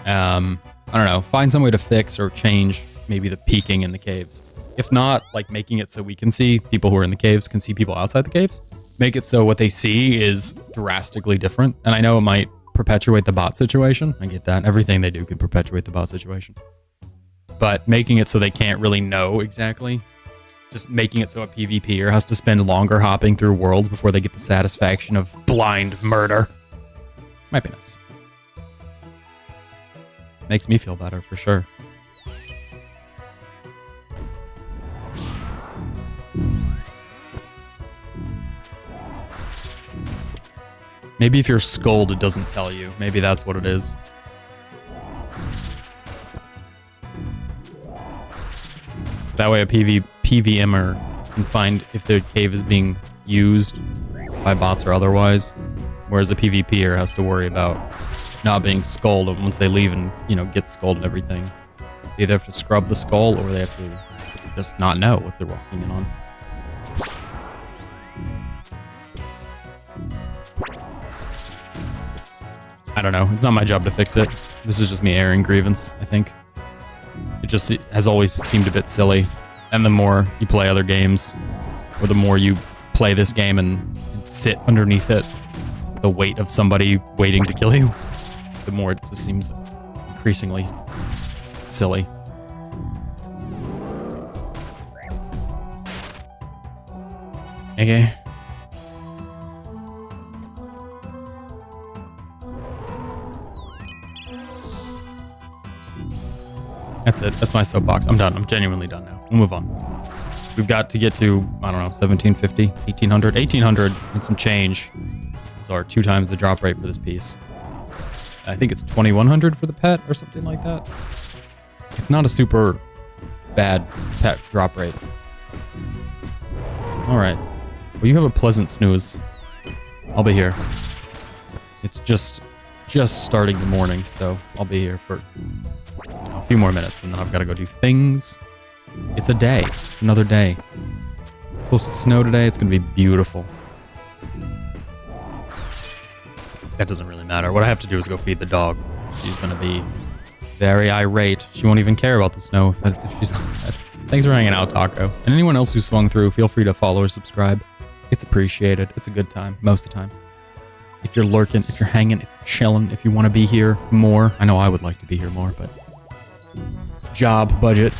I don't know, find some way to fix or change maybe the peeking in the caves. If not, like making it so we can see people who are in the caves can see people outside the caves. Make it so what they see is drastically different. And I know it might perpetuate the bot situation. I get that. Everything they do can perpetuate the bot situation. But making it so they can't really know exactly. Just making it so a PvPer has to spend longer hopping through worlds before they get the satisfaction of blind murder. Might be nice. Makes me feel better, for sure. Maybe if you're Scold, it doesn't tell you. Maybe that's what it is. That way a PVMer can find if the cave is being used by bots or otherwise. Whereas a PvPer has to worry about not being skulled once they leave and, you know, get skulled and everything. They either have to scrub the skull or they have to just not know what they're walking in on. I don't know. It's not my job to fix it. This is just me airing grievance, I think. It just has always seemed a bit silly. And the more you play other games, or the more you play this game and sit underneath it, the weight of somebody waiting to kill you, the more it just seems increasingly silly. Okay. That's it. That's my soapbox. I'm done. I'm genuinely done now. We'll move on. We've got to get to, I don't know, 1750, 1800, 1800 and some change. Those are 2 times the drop rate for this piece. I think it's 2100 for the pet or something like that. It's not a super bad pet drop rate. All right. Well, you have a pleasant snooze. I'll be here. It's just starting the morning, so I'll be here for a few more minutes, and then I've got to go do things. It's a day. It's another day. It's supposed to snow today. It's going to be beautiful. That doesn't really matter. What I have to do is go feed the dog. She's going to be very irate. She won't even care about the snow if she's not fed. Thanks for hanging out, Taco. And anyone else who swung through, feel free to follow or subscribe. It's appreciated. It's a good time, most of the time. If you're lurking, if you're hanging, if you're chilling, if you want to be here more. I know I would like to be here more, but job, budget,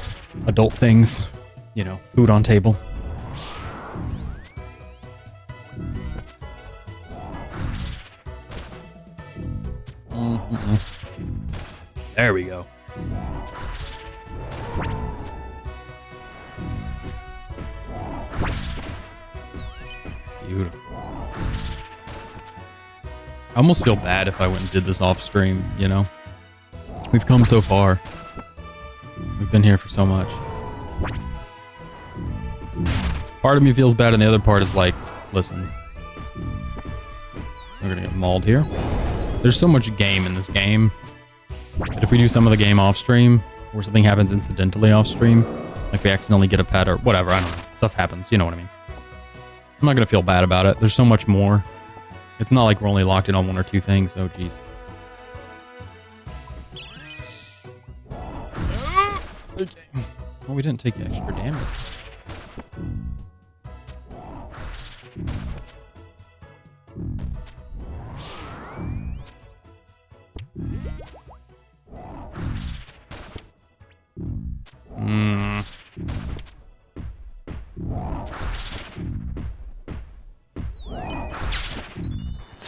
adult things, you know, food on table. There we go. Beautiful. I almost feel bad if I went and did this off stream, you know? We've come so far. We've been here for so much. Part of me feels bad and the other part is like, listen. We're gonna get mauled here. There's so much game in this game that if we do some of the game off stream, or something happens incidentally off stream, like we accidentally get a pet or whatever, I don't know. Stuff happens, you know what I mean. I'm not gonna feel bad about it. There's so much more. It's not like we're only locked in on 1 or 2 things, oh geez. Okay. Well, we didn't take extra damage.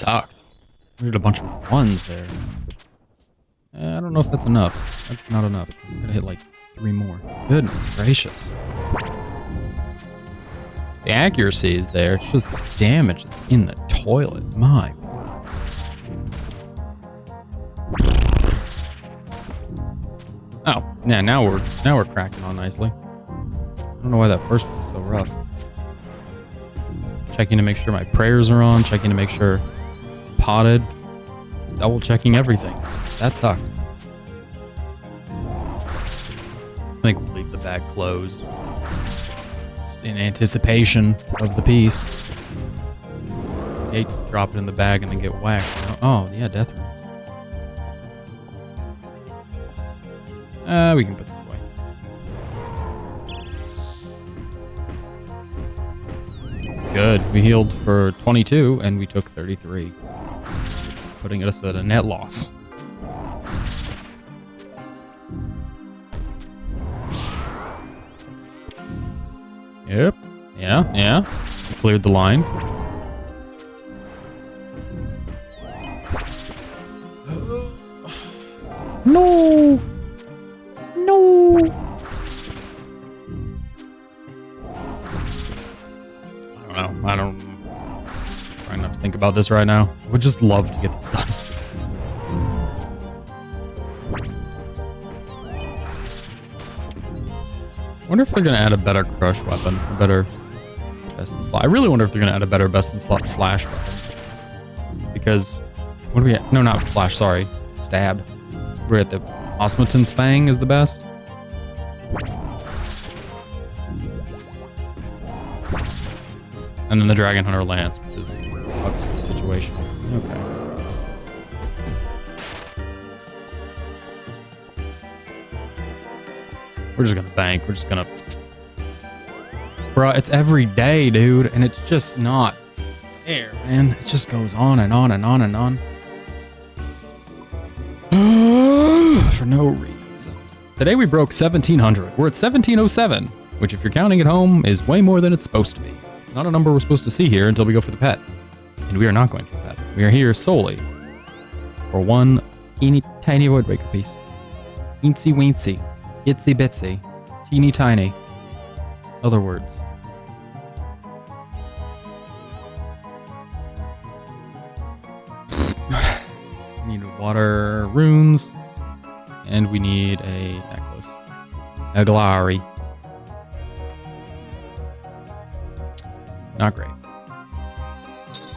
sucked. We did a bunch of ones there. I don't know if that's enough. That's not enough. I'm gonna hit like 3 more. Goodness gracious. The accuracy is there. It's just the damage is in the toilet. My word. Oh, yeah, now we're cracking on nicely. I don't know why that first one was so rough. Checking to make sure my prayers are on, checking to make sure potted, double checking everything. That sucked. I think we'll leave the bag closed. Just in anticipation of the piece. I hate to drop it in the bag and then get whacked. You know? Oh, yeah, death runes. We can put this away. Good. We healed for 22 and we took 33. Putting us at a net loss. Yep. Yeah. We cleared the line. No! I don't trying not to think about this right now. I would just love to get this done. I wonder if they're gonna add a better crush weapon, a better best in slot. I really wonder if they're gonna add a better best in slot slash weapon. Because what do we at? No, not flash, sorry. Stab. We're at the Osmoton's Fang is the best. And then the Dragon Hunter Lance, which is obviously situational. Okay. We're just gonna bank. We're just gonna... Bruh, it's every day, dude. And it's just not fair, man. It just goes on and on and on and on. For no reason. Today we broke 1700. We're at 1707, which if you're counting at home is way more than it's supposed to be. It's not a number we're supposed to see here until we go for the pet. And we are not going for the pet. We are here solely for one teeny tiny Voidbreaker piece. Eensy weensy. Itsy bitsy. Teeny tiny. Other words. We need water runes. And we need a necklace. A Glari. Not great.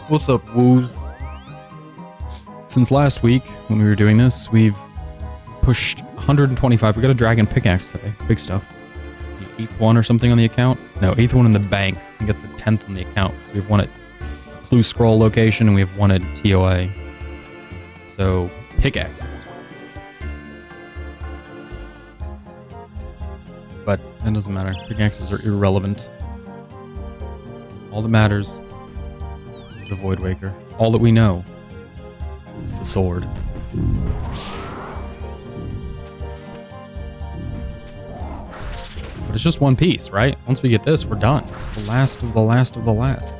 What's up, woos? Since last week, when we were doing this, we've pushed 125. We got a dragon pickaxe today. Big stuff. The 8th one or something on the account? No, 8th one in the bank. I think it's the 10th on the account. We have one at Clue Scroll location, and we have one at TOA. So, pickaxes. But that doesn't matter. Pickaxes are irrelevant. All that matters is the Voidwaker. All that we know is the sword. But it's just one piece, right? Once we get this, we're done. The last of the last of the last.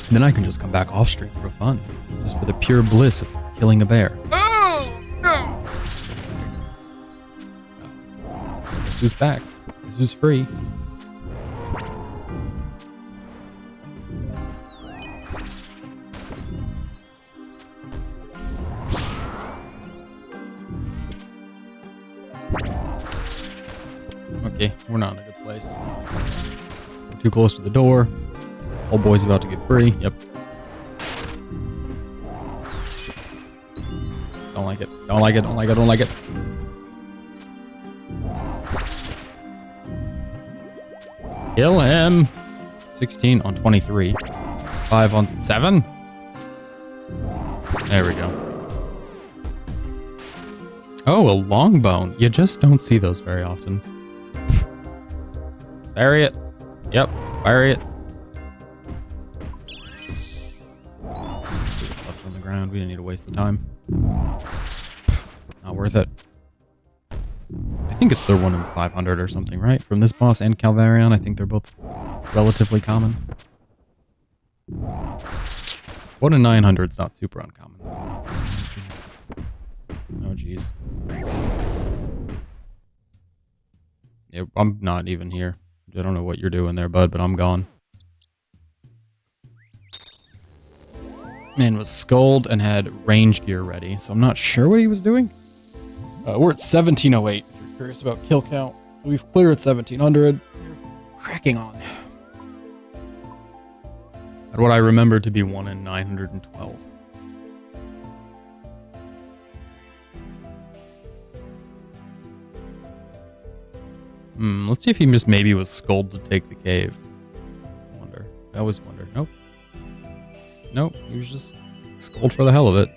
And then I can just come back off stream for fun. Just for the pure bliss of killing a bear. Oh, no! Guess who's back? This was free. Okay, we're not in a good place. We're too close to the door. Old boy's about to get free. Yep. Don't like it. Don't like it. Don't like it. Don't like it. Kill him. 16 on 23. 5 on 7. There we go. Oh, a long bone. You just don't see those very often. Bury it. Yep, bury it. Left on the ground. We didn't need to waste the time. Not worth it. I think it's their 1 in 500 or something, right? From this boss and Calvarion, I think they're both relatively common. 1 in 900 is not super uncommon. Oh, jeez. Yeah, I'm not even here. I don't know what you're doing there, bud, but I'm gone. Man was skulled and had range gear ready, so I'm not sure what he was doing. We're at 1708, if you're curious about kill count. We've cleared 1700. We're cracking on. At what I remember to be 1 in 912. Let's see if he just maybe was skulled to take the cave. Wonder. I always wonder. Nope. Nope, he was just skulled for the hell of it.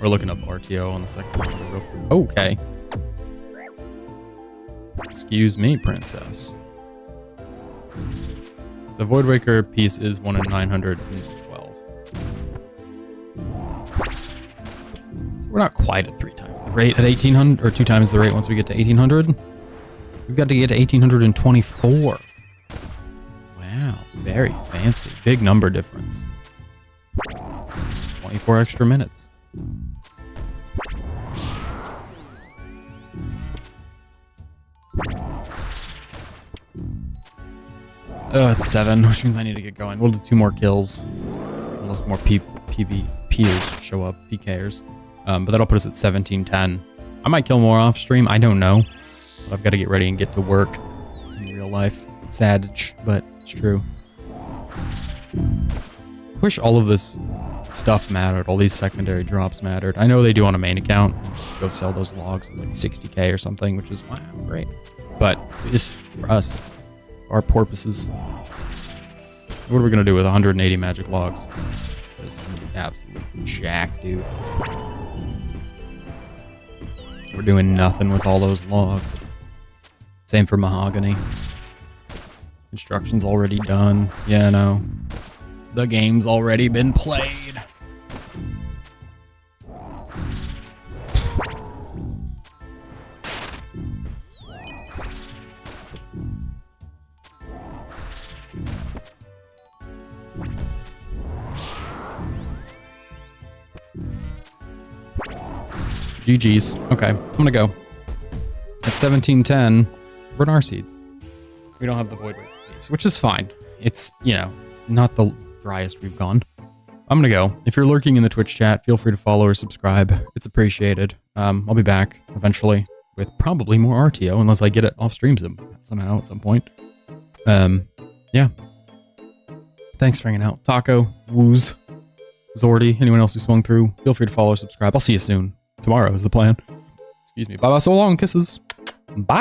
We're looking up RTO on the second one real quick. Okay. Excuse me, princess. The Voidwaker piece is 1 in 912. So we're not quite at 3 times the rate at 1800, or 2 times the rate once we get to 1800. We've got to get to 1824. Wow, very fancy. Big number difference. 24 extra minutes. Oh, it's 7, which means I need to get going. We'll do 2 more kills. Unless more PvPers show up, PKers. But that'll put us at 1710. I might kill more off stream, I don't know. But I've got to get ready and get to work in real life. Savage, but it's true. Wish all of this stuff mattered, all these secondary drops mattered. I know they do on a main account. Go sell those logs, it's like 60k or something, which is wow, great. But just for us, our porpoises. What are we gonna do with 180 magic logs? Just absolute jack, dude. We're doing nothing with all those logs. Same for mahogany. Construction's already done. Yeah, no. The game's already been played. GG's. Okay, I'm gonna go. At 1710, we're in our seeds. We don't have the Void Wave piece, which is fine. It's, you know, not the driest we've gone. I'm gonna go. If you're lurking in the Twitch chat, feel free to follow or subscribe. It's appreciated. I'll be back eventually with probably more RTO, unless I get it off stream somehow at some point. Yeah. Thanks for hanging out. Taco, Woos, Zordy, anyone else who swung through, feel free to follow or subscribe. I'll see you soon. Tomorrow is the plan. Excuse me. Bye-bye so long. Kisses. Bye.